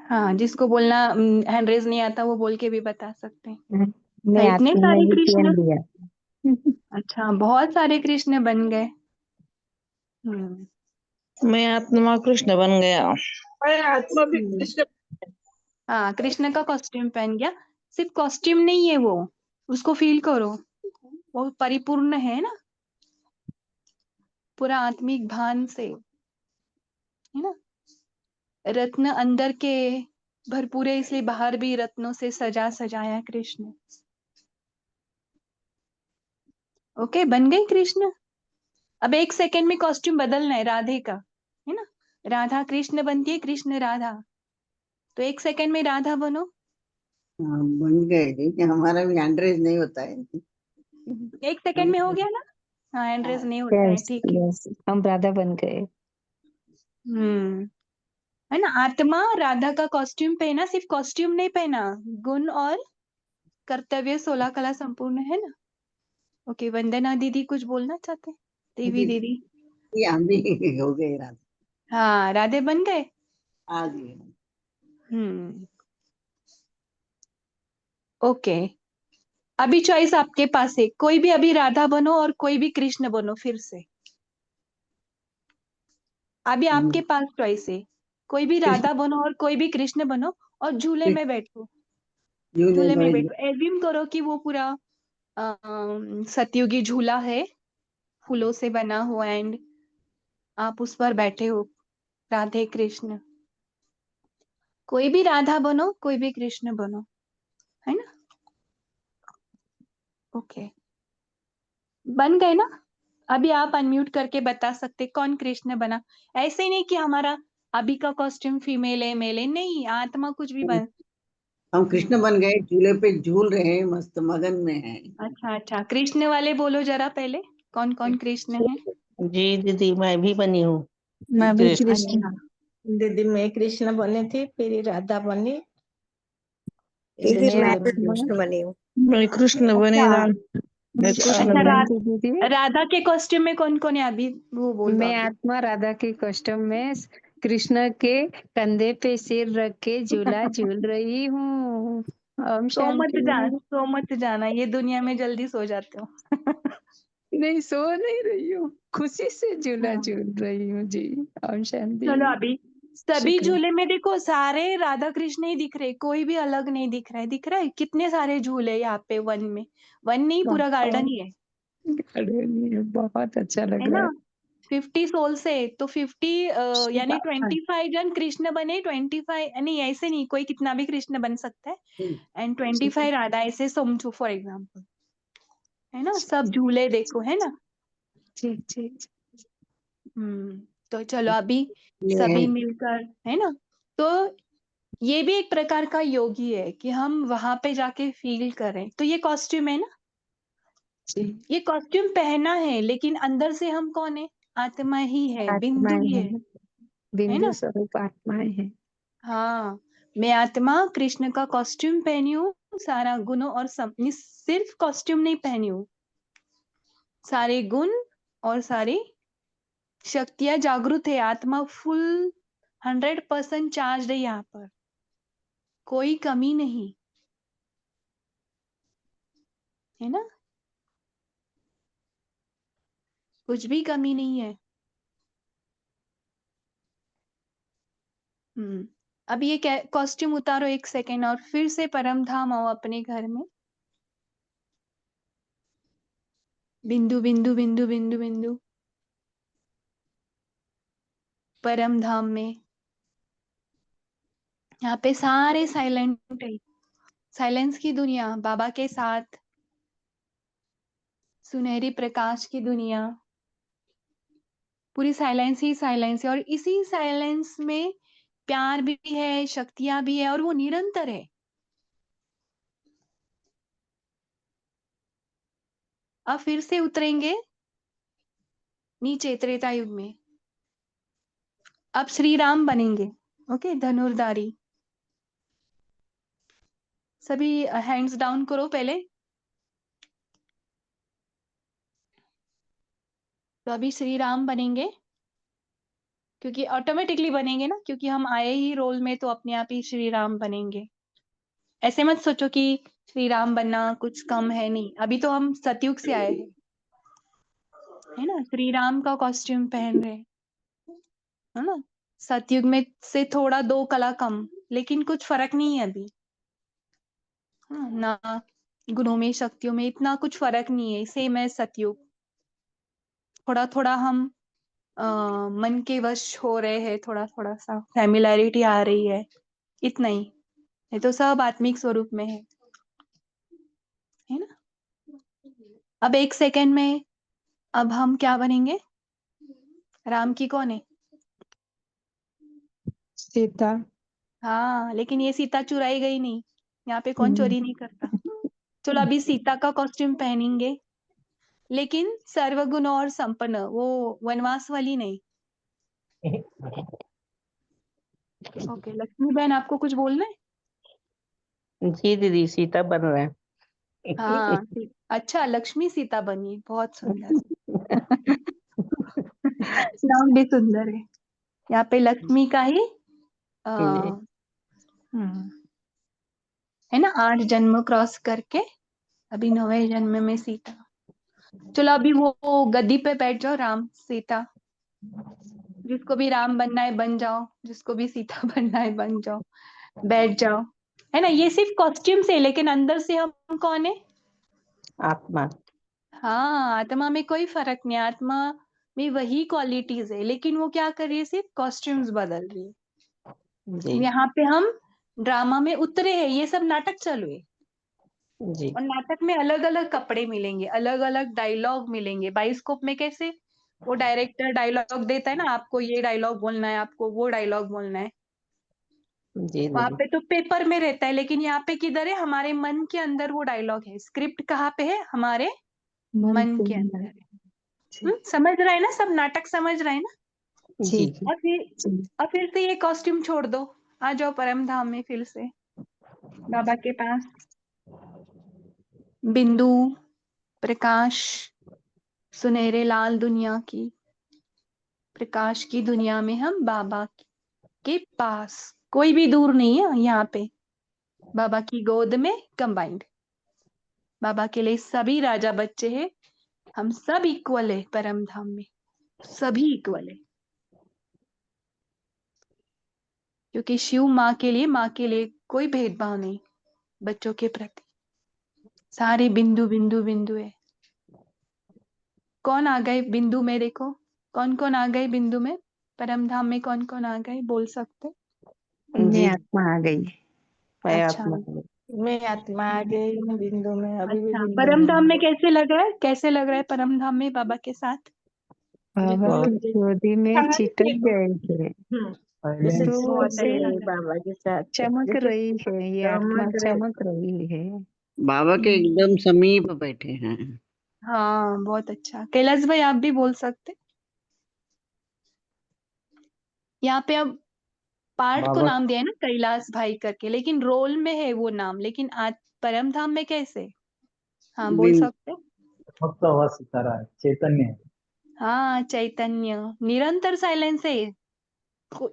हाँ, जिसको बोलना हैंड रेस नहीं आता वो बोल के भी बता सकते हैं। तो मैं इतने आत्मा में सारे ही कृष्ण। पहन लिया। अच्छा, बहुत सारे कृष्ण बन गए। मैं आत्मा कृष्ण बन गया। मैं आत्मा भी हम्म। कृष्ण। हाँ, कृष्ण का कॉस्ट्यूम पहन गया। सिर्फ कॉस्ट्यूम नहीं है वो, उसको फील करो, वो परिपूर्ण है ना, पूरा आत्मिक भान से, है ना। रत्न अंदर के भरपूर है, इसलिए बाहर भी रत्नों से सजा सजाया कृष्ण। ओके, बन गई कृष्ण। अब 1 सेकंड में कॉस्ट्यूम बदलना है राधे का, है ना। राधा कृष्ण बनती है, कृष्ण राधा। तो 1 सेकंड में राधा बनो। हाँ, बन गए, लेकिन हमारा भी हैंड रेस नहीं होता है। 1 सेकंड में हो गया ना। हाँ, हैंड रेस नहीं होता है, यस ठीक है। यस, हम राधा बन गए। है ना। आत्मा राधा का कॉस्ट्यूम पहना, सिर्फ कॉस्ट्यूम नहीं पहना, गुण और कर्तव्य 16 कला संपूर्ण है ना। ओके, वंदना दीदी कुछ बोलना चाहते हैं? देवी दीदी। ये हम भी हो गए राधा। हाँ, राधे बन गए। आ गए। हम्म ओके, अभी चॉइस आपके पास है, कोई भी अभी राधा बनो और कोई भी कृष्ण बनो फिर से। अभी आपके पास चॉइस है, कोई भी राधा बनो और कोई भी कृष्ण बनो और झूले में बैठो। झूले में बैठो, एज्यूम करो कि वो पूरा सतयुगी झूला है, फूलों से बना हुआ, एंड आप उस पर बैठे हो, राधे कृष्ण। कोई भी राधा बनो, कोई भी कृष्ण बनो, है ना। ओके, बन गए ना। अभी आप अनम्यूट करके बता सकते कौन कृष्ण बना। ऐसे नहीं कि हमारा अभी का कॉस्ट्यूम फीमेल है मेल है, नहीं, आत्मा कुछ भी बन। हम कृष्ण बन गए, झूले पे झूल रहे हैं, मस्त मगन में हैं। अच्छा अच्छा, कृष्ण वाले बोलो जरा पहले, कौन कौन कृष्ण है। जी दीदी, मैं भी बनी हूँ मैं भी कृष्ण। कृष्ण। अच्छा, दीदी मैं कृष्ण बनी थी, फिर राधा बनी, दीदी इसलिए मैं झूले में भी झूल। कृष्ण बनी हूँ। मैं कृष्ण बनी अच्छा राम। मैं कृष्ण अच्छा। बनी। दीदी, राधा के कॉस्ट्यूम में कौन कौन है अभी, वो बोल दो मैं अभी। आत्मा राधा के कॉस्ट्यूम में कृष्ण के कंधे पे सिर रख के झूला झूल रही हूँ। ओम शांति। सो मत जाना, ये दुनिया में जल्दी सो जाते हो। नहीं, सो नहीं रही हूँ, खुशी से झूला हाँ। झूल रही हूँ जी। ओम शांति। चलो अभी सभी शुक्रिया। झूले में देखो, सारे राधा कृष्ण ही दिख रहे, कोई भी अलग नहीं दिख रहा है। दिख रहा है कितने सारे झूले यहाँ पे, वन में, वन नहीं पूरा गार्डन ही बहुत अच्छा है लग रहा ना। है। 50 सोल से तो 50 यानी हाँ, 25 जन कृष्ण बने, 25 नहीं, ऐसे नहीं, कोई कितना भी कृष्ण बन सकता है, एंड 25 राधा, ऐसे समझो फॉर एग्जाम्पल, है ना। सब झूले देखो, है ना। ठीक ठीक। तो चलो अभी ये सभी है। मिलकर, है ना। तो ये भी एक प्रकार का योग ही है कि हम वहां पे जाके फील करें। तो ये कॉस्ट्यूम है ना, जी, ये कॉस्ट्यूम पहना है, लेकिन अंदर से हम कौन है, आत्मा ही है, बिंदु आत्माएं ही हैं, है बिंदु ना। स्वरूप आत्माएं हैं। हाँ, मैं आत्मा कृष्ण का कॉस्ट्यूम पहनी हूँ, सारा गुणों और सिर्फ कॉस्ट्यूम नहीं पहनी हूँ, सारे गुण और सारी शक्तियां जागृत है, आत्मा फुल 100% चार्ज है यहाँ पर, कोई कमी नहीं, है ना, कुछ भी कमी नहीं है। अब ये कॉस्ट्यूम उतारो 1 सेकेंड और फिर से परम धाम आओ अपने घर में। बिंदु बिंदु बिंदु बिंदु बिंदु परम धाम में, यहाँ पे सारे साइलेंट है, साइलेंस की दुनिया, बाबा के साथ सुनहरी प्रकाश की दुनिया, पूरी साइलेंस ही साइलेंस है, और इसी साइलेंस में प्यार भी है, शक्तियां भी है, और वो निरंतर है। अब फिर से उतरेंगे नीचे त्रेता युग में, अब श्री राम बनेंगे। ओके, धनुर्धारी। सभी हैंड्स डाउन करो पहले। तो अभी श्री राम बनेंगे, क्योंकि ऑटोमेटिकली बनेंगे ना, क्योंकि हम आए ही रोल में, तो अपने आप ही श्री राम बनेंगे। ऐसे मत सोचो कि श्री राम बनना कुछ कम है, नहीं, अभी तो हम सतयुग से आए हैं, है ना, श्री राम का कॉस्ट्यूम पहन रहे, है ना। सतयुग में से थोड़ा 2 कला कम, लेकिन कुछ फर्क नहीं है अभी, हाँ, ना गुणों में शक्तियों में इतना कुछ फर्क नहीं है, सेम है सतयुग। थोड़ा थोड़ा हम मन के वश हो रहे हैं, थोड़ा थोड़ा सा फैमिलैरिटी आ रही है, इतना ही, ये तो सब आत्मिक स्वरूप में है ना। अब 1 सेकेंड में अब हम क्या बनेंगे, राम की कौन है, सीता। हाँ, लेकिन ये सीता चुराई गई नहीं, यहाँ पे कौन चोरी नहीं करता। चलो अभी सीता का कॉस्ट्यूम पहनेंगे, लेकिन सर्वगुण और संपन्न, वो वनवास वाली नहीं। ओके, लक्ष्मी बहन आपको कुछ बोलना है? जी दीदी, सीता बन रहे हैं। हाँ अच्छा, लक्ष्मी सीता बनी, बहुत सुंदर। नाम भी सुंदर है। यहाँ पे लक्ष्मी का ही है ना, 8 जन्म क्रॉस करके अभी 9वें जन्म में सीता। चलो अभी वो गद्दी पे बैठ जाओ, राम सीता, जिसको भी राम बनना है बन जाओ, जिसको भी सीता बनना है बन जाओ, बैठ जाओ, है ना। ये सिर्फ कॉस्ट्यूम से, लेकिन अंदर से हम कौन है? आत्मा। हाँ, आत्मा में कोई फर्क नहीं, आत्मा में वही क्वालिटीज है, लेकिन वो क्या कर रही है? सिर्फ कॉस्ट्यूम्स बदल रही है। जी यहाँ पे हम ड्रामा में उतरे हैं, ये सब नाटक चालू है, जी और नाटक में अलग अलग कपड़े मिलेंगे, अलग अलग डायलॉग मिलेंगे। बाइस्कोप में कैसे वो डायरेक्टर डायलॉग देता है ना, आपको ये डायलॉग बोलना है, आपको वो डायलॉग बोलना है, जी वहां दीदी। पे तो पेपर में रहता है, लेकिन यहाँ पे किधर है? हमारे मन के अंदर वो डायलॉग है। स्क्रिप्ट कहाँ पे है? हमारे मन के अंदर है। समझ रहा है ना? सब नाटक समझ रहा है ना? जी और फिर से ये कॉस्ट्यूम छोड़ दो, आ जाओ परम धाम में फिर से बाबा के पास। बिंदु प्रकाश, सुनहरे लाल दुनिया की, प्रकाश की दुनिया में हम बाबा के पास, कोई भी दूर नहीं है यहाँ पे, बाबा की गोद में कंबाइंड। बाबा के लिए सभी राजा बच्चे हैं, हम सब इक्वल है परम धाम में, सभी इक्वल है। क्योंकि शिव माँ के लिए कोई भेदभाव नहीं, बच्चों के प्रति सारे बिंदु बिंदु बिंदु है। कौन आ गए बिंदु में? देखो कौन कौन आ गए बिंदु में, परम धाम में कौन कौन आ गए, बोल सकते? जी मैं आत्मा आ गई। मैं अच्छा, आत्मा। मैं आत्मा आ गई हूँ बिंदु में, अभी भी अच्छा, बिंदु परम में धाम हूँ। में कैसे लग रहा है? कैसे लग रहा है परम धाम में बाबा के साथ? बाबा बहुत की गोदी में चिटक गए थे, जैसे तो बहुत चिपक से अच्छा गए लग रहा है। बाबा के साथ, चमक जैसे रही है, ये आत्मा चमक रहे, चमक रही है। बाबा के एकदम समीप बैठे हैं। हाँ बहुत अच्छा। कैलाश भाई आप भी बोल सकते। यहाँ पे अब पार्ट को बाबा नाम दिया है ना कैलाश भाई करके, लेकिन रोल में है वो नाम, लेकिन आज परम धाम में कैसे? हाँ बोल बिन सकते। फक्त हवा सितारा है, चैतन्य है। हाँ चैतन्य, निरंतर साइलेंस है।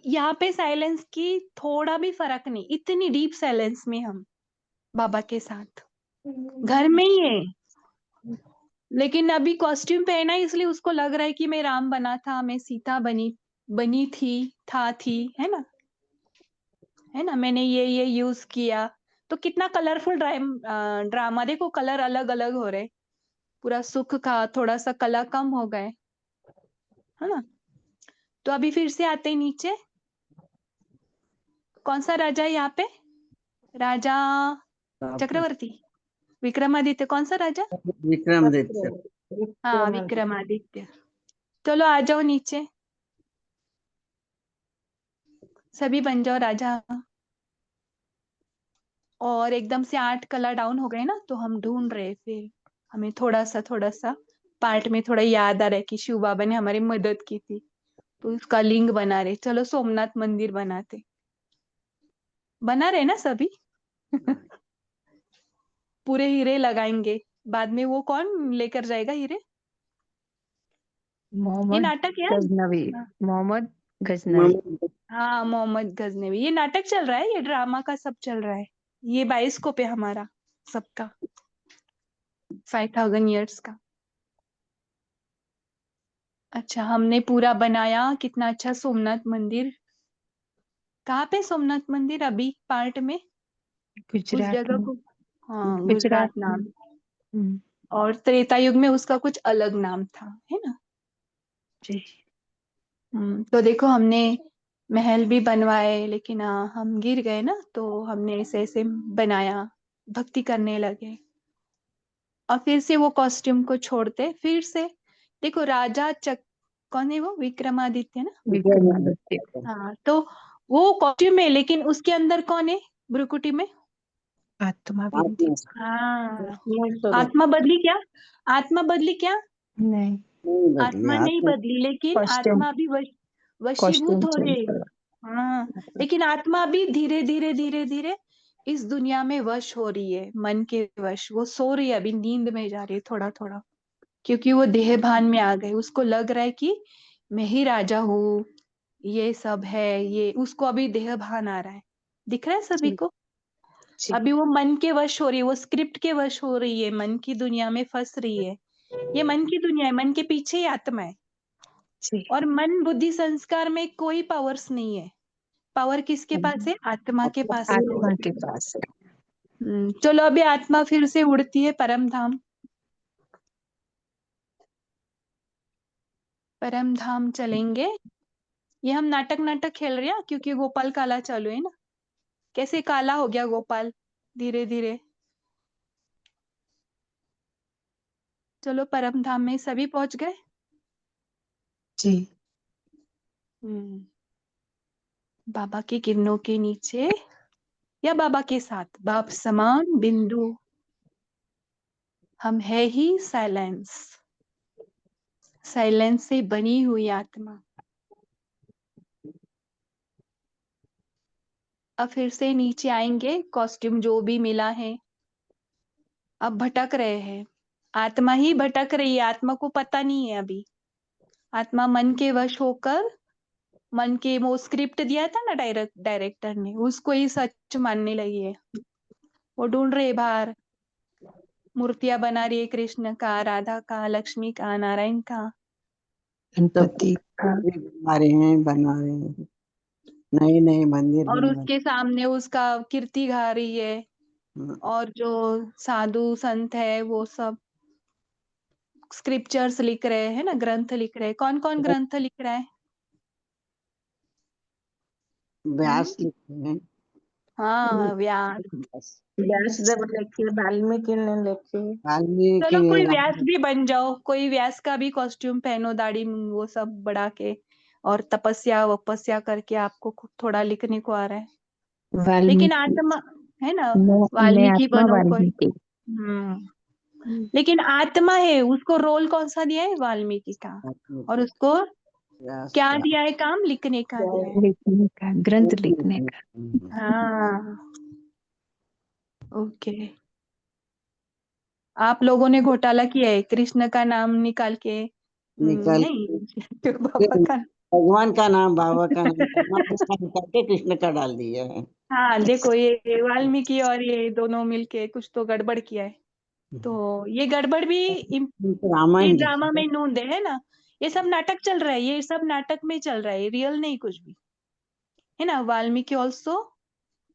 यहाँ पे साइलेंस की थोड़ा भी फर्क नहीं, इतनी डीप साइलेंस में हम बाबा के साथ, घर में ही है, लेकिन अभी कॉस्ट्यूम पहना है, इसलिए उसको लग रहा है कि मैं राम बना था, मैं सीता बनी बनी थी, है ना, है ना, मैंने ये यूज किया। तो कितना कलरफुल ड्रामा देखो, कलर अलग अलग हो रहे, पूरा सुख का थोड़ा सा कलर कम हो गए, है ना। तो अभी फिर से आते हैं नीचे। कौन सा राजा है यहाँ पे? राजा चक्रवर्ती, विक्रमादित्य, कौन सा राजा? विक्रमादित्य। हाँ विक्रमादित्य। चलो आ जाओ नीचे, सभी बन जाओ राजा। और एकदम से 8 कलर डाउन हो गए ना, तो हम ढूंढ रहे, फिर हमें थोड़ा सा पार्ट में थोड़ा याद आ रहा है कि शिव बाबा ने हमारी मदद की थी, तो उसका लिंग बना रहे। चलो सोमनाथ मंदिर बना रहे ना सभी। पूरे हीरे लगाएंगे, बाद में वो कौन लेकर जाएगा हीरे? ये मोहम्मद नाटक है। गजनवी, हाँ मोहम्मद गजनवी। हाँ, मोहम्मद गजनवी, ये नाटक चल रहा है, ये ड्रामा का सब चल रहा है, ये बाइस्कोप है हमारा सबका, 5000 ईयर्स का। अच्छा, हमने पूरा बनाया, कितना अच्छा सोमनाथ मंदिर। कहाँ पे सोमनाथ मंदिर? अभी पार्ट में उस गुजरात जगह में, को, हाँ गुजरात गुजरात नाम, में। और त्रेता युग में उसका कुछ अलग नाम था, है ना। जी। तो देखो हमने महल भी बनवाए, लेकिन हम गिर गए ना, तो हमने ऐसे ऐसे बनाया, भक्ति करने लगे, और फिर से वो कॉस्ट्यूम को छोड़ते, फिर से देखो कौन है वो? विक्रमादित्य ना। विक्रमादित्य। हाँ, तो वो कॉस्ट्यूम है, लेकिन उसके अंदर कौन है ब्रुकुटी में? आत्मा भी थी। हाँ, स्वरूप। आत्मा बदली क्या? आत्मा बदली क्या? नहीं, नहीं बदली आत्मा नहीं आत्मा। बदली, लेकिन कॉस्ट्यूम आत्मा भी वशीभूत कॉस्ट्यूम हो रही चेंज है। करो। हाँ, लेकिन आत्मा भी धीरे धीरे धीरे धीरे इस दुनिया में वश हो रही है, मन के वश। वो सो रही है, अभी नींद में जा रही है थोड़ा थोड़ा, क्योंकि वो देह भान में आ गई। उसको लग रहा है कि मैं ही राजा हूँ, ये सब है, ये उसको अभी देह भान आ रहा है। दिख रहा है सभी जी को? जी अभी वो मन के वश हो रही है, वो स्क्रिप्ट के वश हो रही है, मन की दुनिया में फंस रही है। ये मन की दुनिया है, मन के पीछे ही आत्मा है। जी। और मन बुद्धि संस्कार में कोई पावर्स नहीं है। पावर किसके पास है? आत्मा के पास है। आत्मा के पास है। चलो अभी आत्मा फिर से उड़ती है परम धाम। परम धाम चलेंगे। ये हम नाटक नाटक खेल रहे हैं क्योंकि गोपाल काला चालू है ना। कैसे काला हो गया गोपाल धीरे धीरे। चलो परम धाम में सभी पहुंच गए। जी बाबा की किरणों के नीचे या बाबा के साथ बाप समान बिंदु। हम है ही साइलेंस, साइलेंस से बनी हुई आत्मा। अब फिर से नीचे आएंगे, कॉस्ट्यूम जो भी मिला है। अब भटक रहे हैं, आत्मा ही भटक रही है, आत्मा को पता नहीं है अभी। आत्मा मन के वश होकर, मन के वो स्क्रिप्ट दिया था ना डायरेक्टर ने, उसको ही सच मानने लगी है। वो ढूंढ रहे बाहर, मूर्तियां बना रही है, कृष्ण का, राधा का, लक्ष्मी का, नारायण का। गणपति का। बना रहे हैं, बना रहे हैं, नए नए मंदिर और बन उसके सामने उसका कीर्ति गा रही है। रहे। और जो साधु संत है वो सब स्क्रिप्चर्स लिख रहे हैं ना, ग्रंथ लिख रहे हैं। कौन कौन ग्रंथ लिख रहा है? व्यास लिखे हैं। हाँ, व्यास। व्यासदेव लिखी, वाल्मीकि ने लिखी। चलो वाल्मीकि कोई व्यास भी बन जाओ, कोई व्यास का भी कॉस्ट्यूम पहनो, दाढ़ी वो सब बढ़ा के, और तपस्या वपस्या करके आपको थोड़ा लिखने को आ रहा है। लेकिन वाल्मीकि। आत्मा है ना, मैं वाल्मीकि आत्मा बनो कोई। वाल्मीकि। लेकिन आत्मा है, उसको रोल कौन सा दिया है? वाल्मीकि का। और उसको व्यास क्या का। दिया है? काम लिखने का दिया है। लिखने का, ग्रंथ लिखने का। हाँ, ओके। आप लोगों ने घोटाला किया है, कृष्ण का नाम निकाल के। निकाल नहीं, बाबा का। भगवान का नाम, बाबा का नाम, भगवान का निकाल के कृष्ण का डाल दिया है। हाँ देखो, ये वाल्मीकि और ये दोनों मिलके कुछ तो गड़बड़ किया है। तो ये गड़बड़ भी ये रामायण ड्रामा लिखी में नूंद है ना। ये सब नाटक चल रहा है, ये सब नाटक में चल रहा है, रियल नहीं कुछ भी, है ना। वाल्मीकि ऑल्सो।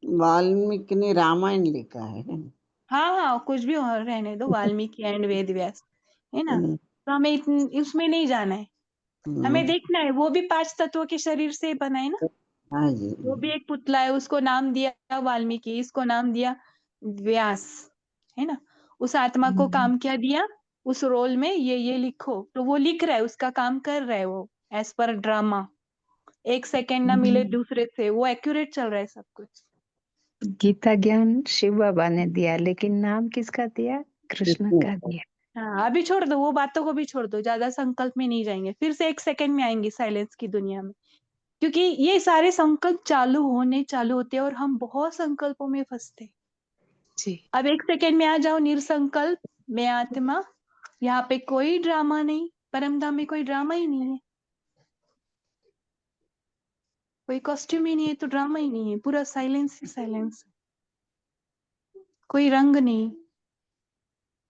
वाल्मीकि ने रामायण लिखा है। हाँ हाँ, कुछ भी रहने दो, वाल्मीकि एंड वेद व्यास, है ना। तो हमें उसमें नहीं जाना है, हमें देखना है वो भी 5 तत्वों के शरीर से बना है ना। हाँ जी। वो भी एक पुतला है, उसको नाम दिया वाल्मीकि, इसको नाम दिया व्यास, है ना। उस आत्मा को काम क्या दिया? उस रोल में ये लिखो, तो वो लिख रहा है, उसका काम कर रहा है वो, एज पर ड्रामा। 1 सेकेंड ना मिले दूसरे से, वो एक्यूरेट चल रहा है सब कुछ। गीता ज्ञान शिव बाबा ने दिया, लेकिन नाम किसका दिया? कृष्ण का दिया। हाँ, अभी छोड़ दो, वो बातों को भी छोड़ दो, ज्यादा संकल्प में नहीं जाएंगे। फिर से 1 सेकेंड में आएंगे साइलेंस की दुनिया में, क्योंकि ये सारे संकल्प चालू होते हैं और हम बहुत संकल्पों में फंसते। जी। अब 1 सेकेंड में आ जाओ, निरसंकल्प मैं आत्मा। यहाँ पे कोई ड्रामा नहीं, परमधाम में कोई ड्रामा ही नहीं है, कोई कॉस्ट्यूम ही नहीं है, तो ड्रामा ही नहीं है, पूरा साइलेंस ही साइलेंस, कोई रंग नहीं।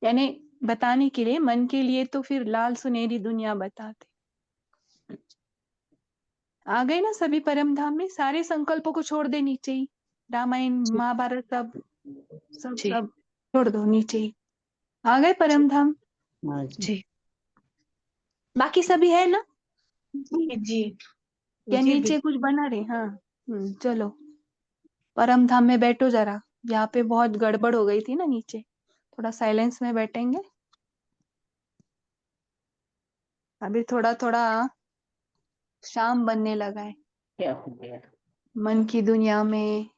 यानी बताने के लिए, मन के लिए तो फिर लाल सुनहरी दुनिया बताते। आ गए ना सभी परम धाम में, सारे संकल्पों को छोड़ दे नीचे ही, रामायण महाभारत सब सब जी सब छोड़ दो नीचे ही, आ गए परम धाम। जी बाकी सभी है ना? जी या जी नीचे कुछ बना रहे? हाँ, चलो परम धाम में बैठो जरा। यहाँ पे बहुत गड़बड़ हो गई थी ना नीचे, थोड़ा साइलेंस में बैठेंगे। अभी थोड़ा थोड़ा शाम बनने लगा है, क्या हो गया? मन की दुनिया में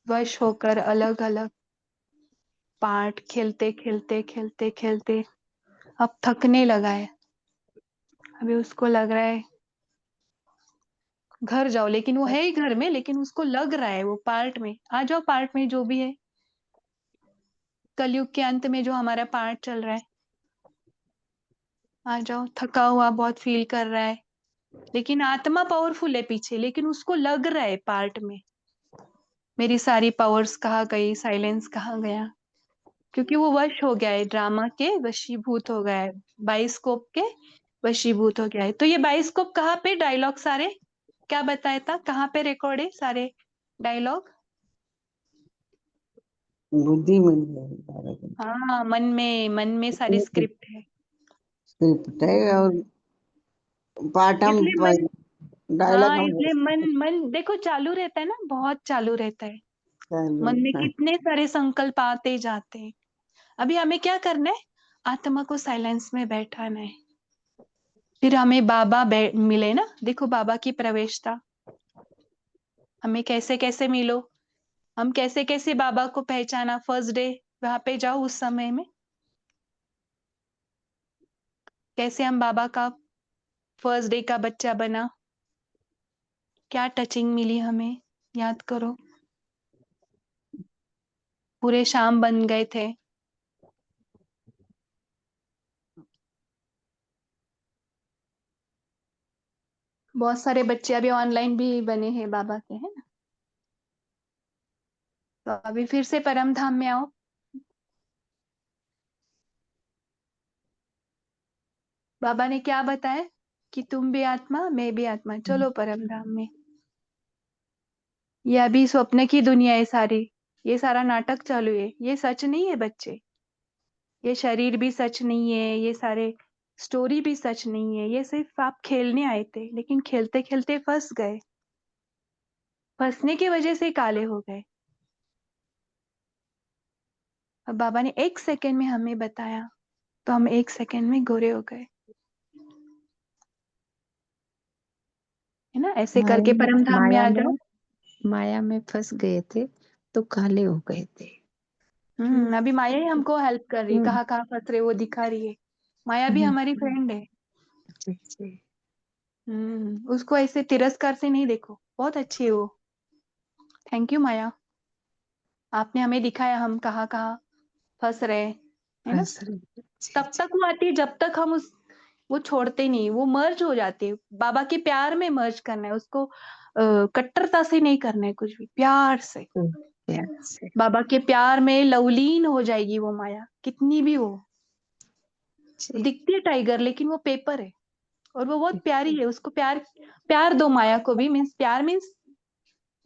वश होकर अलग अलग पार्ट खेलते खेलते खेलते खेलते अब थकने लगा है, अभी उसको लग रहा है घर जाओ, लेकिन वो है ही घर में, लेकिन उसको लग रहा है वो पार्ट में। आ जाओ पार्ट में, जो भी है कलयुग के अंत में जो हमारा पार्ट चल रहा है, आ जाओ। थका हुआ बहुत फील कर रहा है, लेकिन आत्मा पावरफुल है पीछे, लेकिन उसको लग रहा है पार्ट में मेरी सारी पावर्स कहाँ गई, साइलेंस कहाँ गया, क्योंकि वो वश हो गया है, ड्रामा के वशीभूत हो गया है, बाइस्कोप के वशीभूत हो गया है। तो ये बाइस्कोप कहाँ पे डायलॉग सारे क्या बताया था, कहाँ पे रिकॉर्ड है सारे डायलॉग? बुद्धि में हाँ, मन में सारी स्क्रिप्ट है। स्क्रिप्ट है और पार्ट हम इसलिए मन, डायलॉग हाँ हम इसलिए मन देखो चालू रहता है ना, बहुत चालू रहता है। मन में हाँ। कितने सारे संकल्प आते जाते हैं। अभी हमें क्या करना है, आत्मा को साइलेंस में बैठाना है। फिर हमें बाबा मिले ना, देखो बाबा की प्रवेशता, हमें कैसे कैसे मिलो, हम कैसे कैसे बाबा को पहचाना। फर्स्ट डे वहां पे जाओ, उस समय में कैसे हम बाबा का फर्स्ट डे का बच्चा बना, क्या टचिंग मिली हमें, याद करो। पूरे शाम बन गए थे। बहुत सारे बच्चे अभी ऑनलाइन भी बने हैं बाबा के, है ना। तो अभी फिर से परम धाम में आओ। बाबा ने क्या बताया कि तुम भी आत्मा, मैं भी आत्मा, चलो परम धाम में। ये अभी स्वप्न की दुनिया है सारी, ये सारा नाटक चालू है, ये सच नहीं है बच्चे। ये शरीर भी सच नहीं है, ये सारे स्टोरी भी सच नहीं है। ये सिर्फ आप खेलने आए थे, लेकिन खेलते खेलते फंस गए, फंसने की वजह से काले हो गए। अब बाबा ने 1 सेकंड में हमें बताया, तो हम 1 सेकंड में गोरे हो गए, है ना। ऐसे करके परम धाम में आ जाओ। माया में फंस गए थे तो काले हो गए थे। अभी माया ही हमको हेल्प कर रही, कहाँ कहाँ फंस रहे वो दिखा रही है। माया भी हमारी फ्रेंड है। उसको ऐसे तिरस्कार से नहीं देखो, बहुत अच्छी है वो। थैंक यू माया, आपने हमें दिखाया हम कहाँ कहाँ फंस रहे, है ना। तब तक वो आती है जब तक हम वो छोड़ते नहीं, वो मर्ज हो जाती है। बाबा के प्यार में मर्ज करना है उसको, कट्टरता से नहीं करना है, कुछ भी प्यार से। बाबा के प्यार में लवलीन हो जाएगी वो माया, कितनी भी हो। दिखती है टाइगर, लेकिन वो पेपर है, और वो बहुत प्यारी है। उसको प्यार प्यार दो माया को भी। मीन्स प्यार मीन्स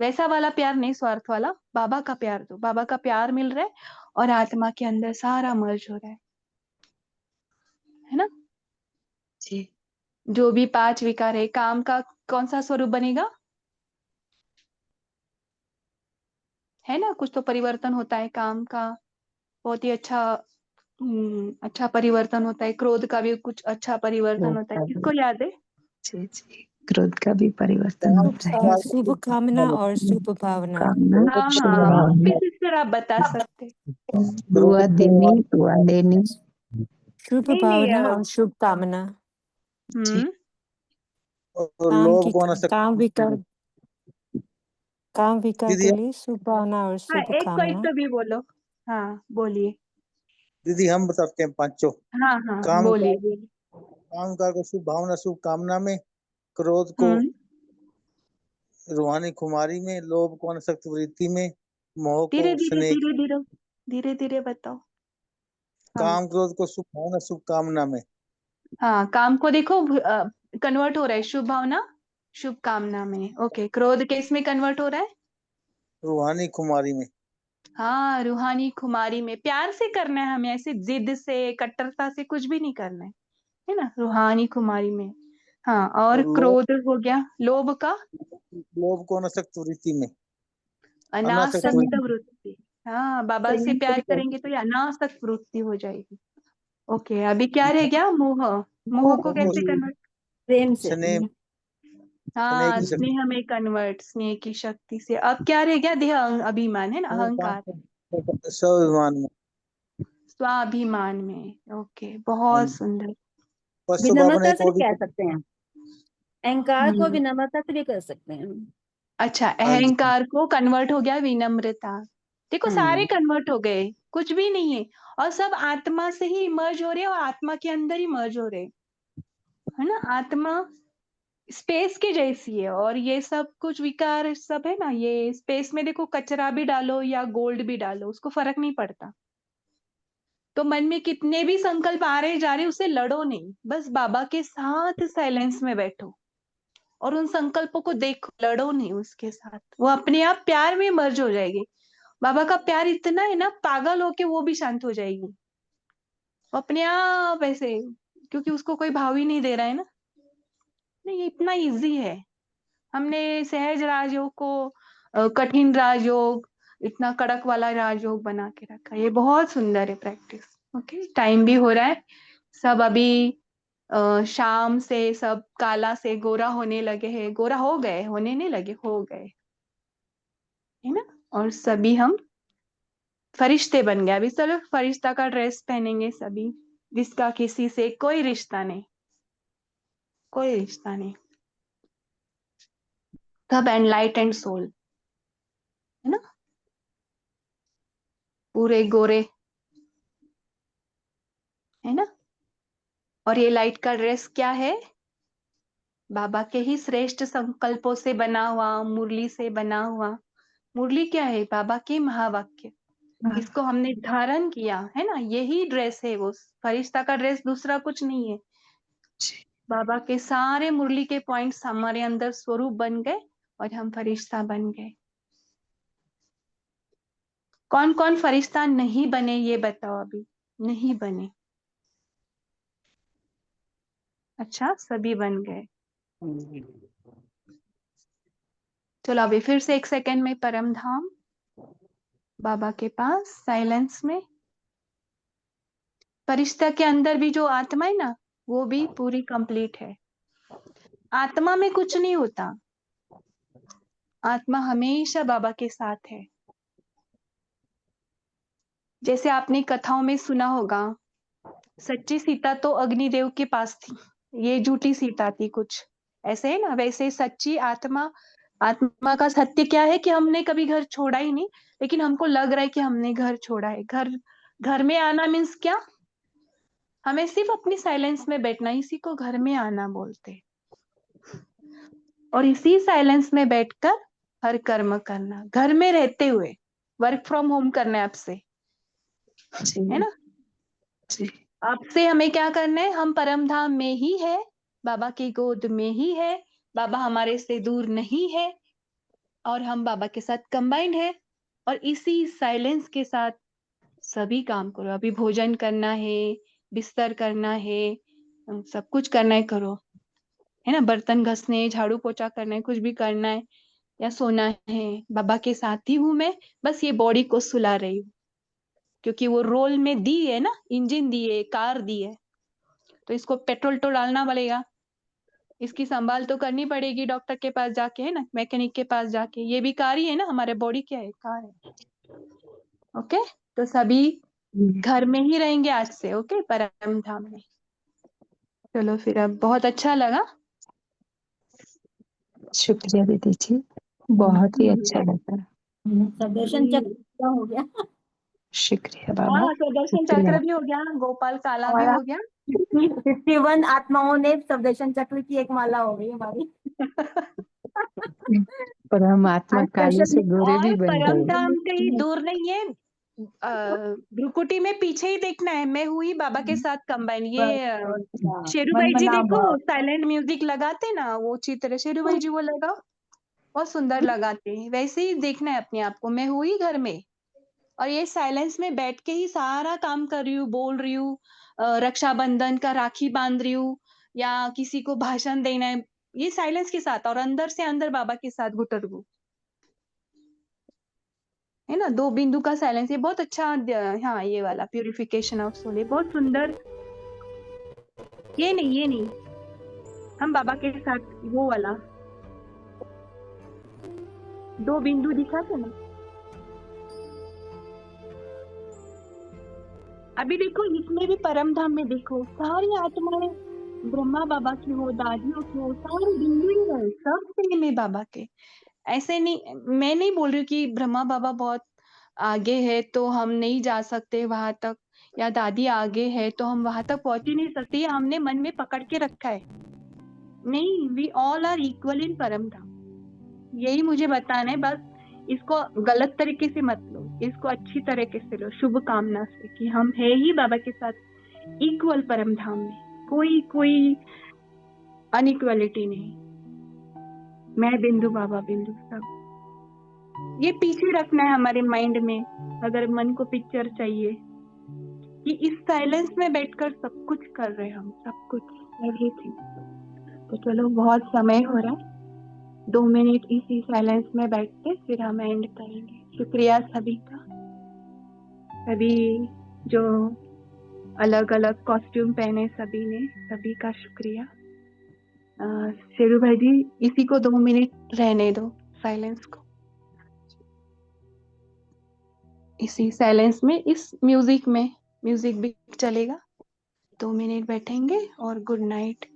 वैसा वाला प्यार नहीं, स्वार्थ वाला। बाबा का प्यार दो, बाबा का प्यार मिल रहा है, और आत्मा के अंदर सारा मर्ज हो रहा है ना। जो भी 5 विकार है, काम का कौन सा स्वरूप बनेगा, है ना। कुछ तो परिवर्तन होता है काम का, बहुत ही अच्छा अच्छा परिवर्तन होता है। क्रोध का भी कुछ अच्छा परिवर्तन होता है, किसको याद है? क्रोध का भी परिवर्तन होता है। शुभ कामना और शुभ भावना। हाँ हाँ, सिस्टर आप बता सकते। दुआ देनी, दुआ देनी। शुभ नहीं भावना नहीं, और शुभ कामना। लोभ कौन है काम विकार दीदी? के लिए शुभ भावना और हाँ शुभ एक कोई कामना। तो भी बोलो। हाँ बोलिए। दीदी हम बताते हैं पांचों। हाँ हाँ काम बोलिए। काम कार को शुभ भावना शुभ कामना में, क्रोध को रूहानी खुमारी में, लोभ को अनासक्त वृत्ति में, मोह को धीरे धीरे स्नेह, धीरे धीरे धीरे धीरे बताओ। काम क्रोध को शुभ भावना शुभ कामना में। हाँ, काम को देखो कन्वर्ट हो रहा है शुभ भावना शुभ कामना में। ओके, क्रोध किस में कन्वर्ट हो रहा है? रूहानी खुमारी में। हाँ, रूहानी खुमारी में। प्यार से करना है हमें, ऐसे जिद से कट्टरता से कुछ भी नहीं करना है ना। रूहानी खुमारी में। हाँ, और क्रोध हो गया, लोभ का लोभ को अनासक्त वृत्ति में, अनासक्त अनासक्त वृत्ति। वृत्ति। हाँ, बाबा से प्यार करेंगे तो ये अनासक्त वृत्ति हो जाएगी। ओके, अभी क्या रह गया? मोह। मोह को कैसे कन्वर्ट? प्रेम से। स्नेह, स्नेह हाँ, की शक्ति। स्नेह में कन्वर्ट, स्नेह की शक्ति से। अब क्या रह गया? देह अभिमान, है ना, अहंकार। स्वाभिमान में। स्वाभिमान में। ओके, बहुत सुंदर। बस तो बाबा ने विनम्रता एक से और भी भी कह सकते हैं, अहंकार को विनम्रता से भी कर सकते हैं। अच्छा, हाँ जी। अहंकार को कन्वर्ट हो गया विनम्रता। देखो सारे हम्म, कन्वर्ट हो गए, कुछ भी नहीं है, और सब आत्मा से ही इमर्ज हो रहे हैं और आत्मा के अंदर ही मर्ज हो रहे हैं, है ना। आत्मा स्पेस की जैसी है और ये सब कुछ विकार सब है ना, ये स्पेस में देखो कचरा भी डालो या गोल्ड भी डालो, उसको फर्क नहीं पड़ता। तो मन में कितने भी संकल्प आ रहे जा रहे, उससे लड़ो नहीं, बस बाबा के साथ साइलेंस में बैठो और उन संकल्पों को देखो, लड़ो नहीं उसके साथ, वो अपने आप प्यार में मर्ज हो जाएगी। बाबा का प्यार इतना है ना, पागल होके वो भी शांत हो जाएगी, वो अपने आप ऐसे, क्योंकि उसको कोई भाव ही नहीं दे रहा है ना। नहीं, ये इतना इजी है। हमने सहज राजयोग को कठिन राजयोग, इतना कड़क वाला राजयोग बना के रखा है। ये बहुत सुंदर है प्रैक्टिस। ओके, टाइम भी हो रहा है, सब अभी शाम से सब काला से गोरा होने लगे हैं, गोरा हो गए, होने नहीं लगे, हो गए, है ना। और सभी हम फरिश्ते बन गए। अभी चलो फरिश्ता का ड्रेस पहनेंगे सभी, जिसका किसी से कोई रिश्ता नहीं, कोई रिश्ता नहीं, सब एनलाइटेंड सोल, है ना, पूरे गोरे, है ना। और ये लाइट का ड्रेस क्या है? बाबा के ही श्रेष्ठ संकल्पों से बना हुआ, मुरली से बना हुआ। मुरली क्या है? बाबा के महावाक्य, इसको हमने धारण किया है ना, यही ड्रेस है। वो फरिश्ता का ड्रेस दूसरा कुछ नहीं है। बाबा के सारे मुरली के पॉइंट्स हमारे अंदर स्वरूप बन गए और हम फरिश्ता बन गए। कौन कौन फरिश्ता नहीं बने ये बताओ अभी? नहीं बने? अच्छा, सभी बन गए। चलो अभी फिर से 1 सेकेंड में परम धाम, बाबा के पास साइलेंस में। फरिश्ता के अंदर भी जो आत्मा है ना, वो भी पूरी कंप्लीट है। आत्मा में कुछ नहीं होता, आत्मा हमेशा बाबा के साथ है। जैसे आपने कथाओं में सुना होगा, सच्ची सीता तो अग्निदेव के पास थी, ये झूठी सीता थी, कुछ ऐसे है ना। वैसे सच्ची आत्मा, आत्मा का सत्य क्या है कि हमने कभी घर छोड़ा ही नहीं, लेकिन हमको लग रहा है कि हमने घर छोड़ा है। घर, घर में आना मीन्स क्या? हमें सिर्फ अपनी साइलेंस में बैठना, इसी को घर में आना बोलते। और इसी साइलेंस में बैठकर हर कर्म करना, घर में रहते हुए वर्क फ्रॉम होम करना है आपसे, है ना। आपसे हमें क्या करना है? हम परम धाम में ही है, बाबा की गोद में ही है, बाबा हमारे से दूर नहीं है और हम बाबा के साथ कंबाइंड है। और इसी साइलेंस के साथ सभी काम करो। अभी भोजन करना है, बिस्तर करना है, सब कुछ करना है, करो, है ना। बर्तन घसने, झाड़ू पोछा करना है, कुछ भी करना है या सोना है, बाबा के साथ ही हूं मैं, बस ये बॉडी को सुला रही हूँ, क्योंकि वो रोल में दी है ना, इंजन दी है, कार दी है, तो इसको पेट्रोल तो डालना पड़ेगा, इसकी संभाल तो करनी पड़ेगी, डॉक्टर के पास जाके, है ना, मैकेनिक के पास जाके। ये भी कार ही है ना, हमारे बॉडी क्या है? कार है। ओके, तो सभी घर में ही रहेंगे आज से, ओके, परम धाम में। चलो फिर, अब बहुत अच्छा लगा। शुक्रिया दीदी जी, बहुत ही अच्छा लगा। सुदर्शन चक्र पूरा हो गया। शुक्रिया बाबा, हाँ, सुदर्शन शुक्रिया। चक्र भी हो गया, गोपाल काला भी हमारा हो गया। 51 आत्माओं ने सुदर्शन चक्र की एक माला हो गई हमारी। परमात्मा आज काले से स्पेशल गोरे भी और बन परम गए। धाम कहीं दूर नहीं है, भ्रुकुटी में पीछे ही देखना है, मैं हुई बाबा के साथ कंबाइन। ये शेरू भाई जी देखो, साइलेंट म्यूजिक लगाते ना, वो चित्र शेरू भाई जी वो लगाओ, बहुत सुंदर लगाते हैं। वैसे ही देखना है अपने आप को, मैं हुई घर में और ये साइलेंस में बैठ के ही सारा काम कर रही हूँ, बोल रही हूँ, रक्षाबंधन का राखी बांध रही हूँ या किसी को भाषण देना है, ये साइलेंस के साथ, और अंदर से अंदर बाबा के साथ गुटरगू, है ना। 2 बिंदु का साइलेंस, ये बहुत अच्छा। हाँ, ये वाला प्यूरिफिकेशन ऑफ सोल, ये बहुत सुंदर। ये नहीं, ये नहीं, हम बाबा के साथ वो वाला 2 बिंदु दिखाते ना। अभी देखो इसमें भी परम धाम में देखो सारी आत्माएं ब्रह्मा बाबा की हो, दादियों की हो, सारे बिंदु ही रहे, सब प्रेम है बाबा के। ऐसे नहीं, मैं नहीं बोल रही हूँ कि ब्रह्मा बाबा बहुत आगे है तो हम नहीं जा सकते वहां तक, या दादी आगे है तो हम वहां तक पहुंच ही नहीं सकते, ये हमने मन में पकड़ के रखा है। नहीं, we all are equal in Param Dham, यही मुझे बताना है बस। इसको गलत तरीके से मत लो, इसको अच्छी तरीके से लो, शुभ कामना से कि हम है ही बाबा के साथ इक्वल परम धाम में, कोई अनइक्वलिटी नहीं। मैं बिंदु बाबा बिंदु, सब ये पीछे रखना है हमारे माइंड में। अगर मन को पिक्चर चाहिए कि इस साइलेंस में बैठकर सब कुछ कर रहे हैं हम, सब कुछ, एवरीथिंग। तो चलो बहुत समय हो रहा है, 2 मिनट इसी साइलेंस में बैठते फिर हम एंड करेंगे। शुक्रिया सभी का, सभी जो अलग अलग कॉस्ट्यूम पहने सभी ने, सभी का शुक्रिया। शेरू भाई जी इसी को 2 मिनट रहने दो, साइलेंस को, इसी साइलेंस में, इस म्यूजिक में, म्यूजिक भी चलेगा। 2 मिनट बैठेंगे और गुड नाइट।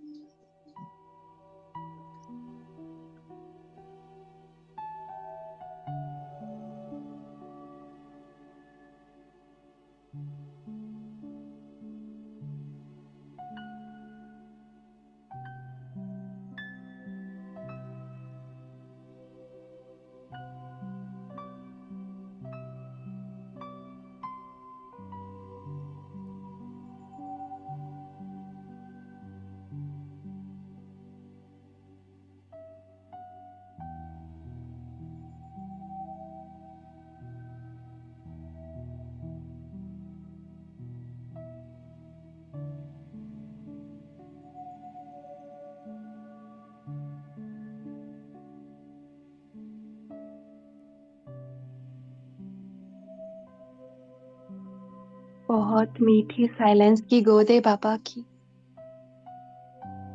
बहुत मीठी साइलेंस की गोद है बाबा की,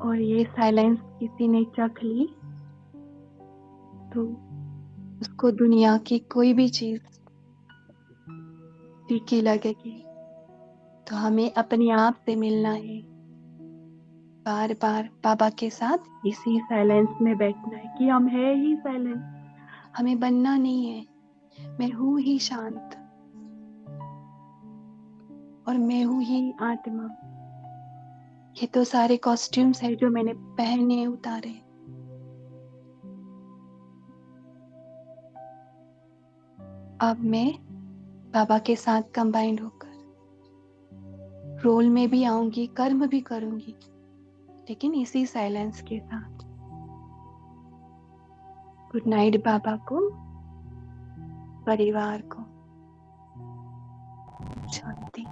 और ये साइलेंस किसी ने चख ली तो उसको दुनिया की कोई भी चीज फीकी लगेगी। तो हमें अपने आप से मिलना है, बार बार बाबा के साथ इसी साइलेंस में बैठना है कि हम है ही साइलेंस, हमें बनना नहीं है। मैं हूं ही शांत और मैं हूं ही आत्मा। ये तो सारे कॉस्ट्यूम्स है जो मैंने पहने उतारे। अब मैं बाबा के साथ कंबाइंड होकर रोल में भी आऊंगी, कर्म भी करूंगी, लेकिन इसी साइलेंस के साथ। गुड नाइट बाबा को, परिवार को, शांति।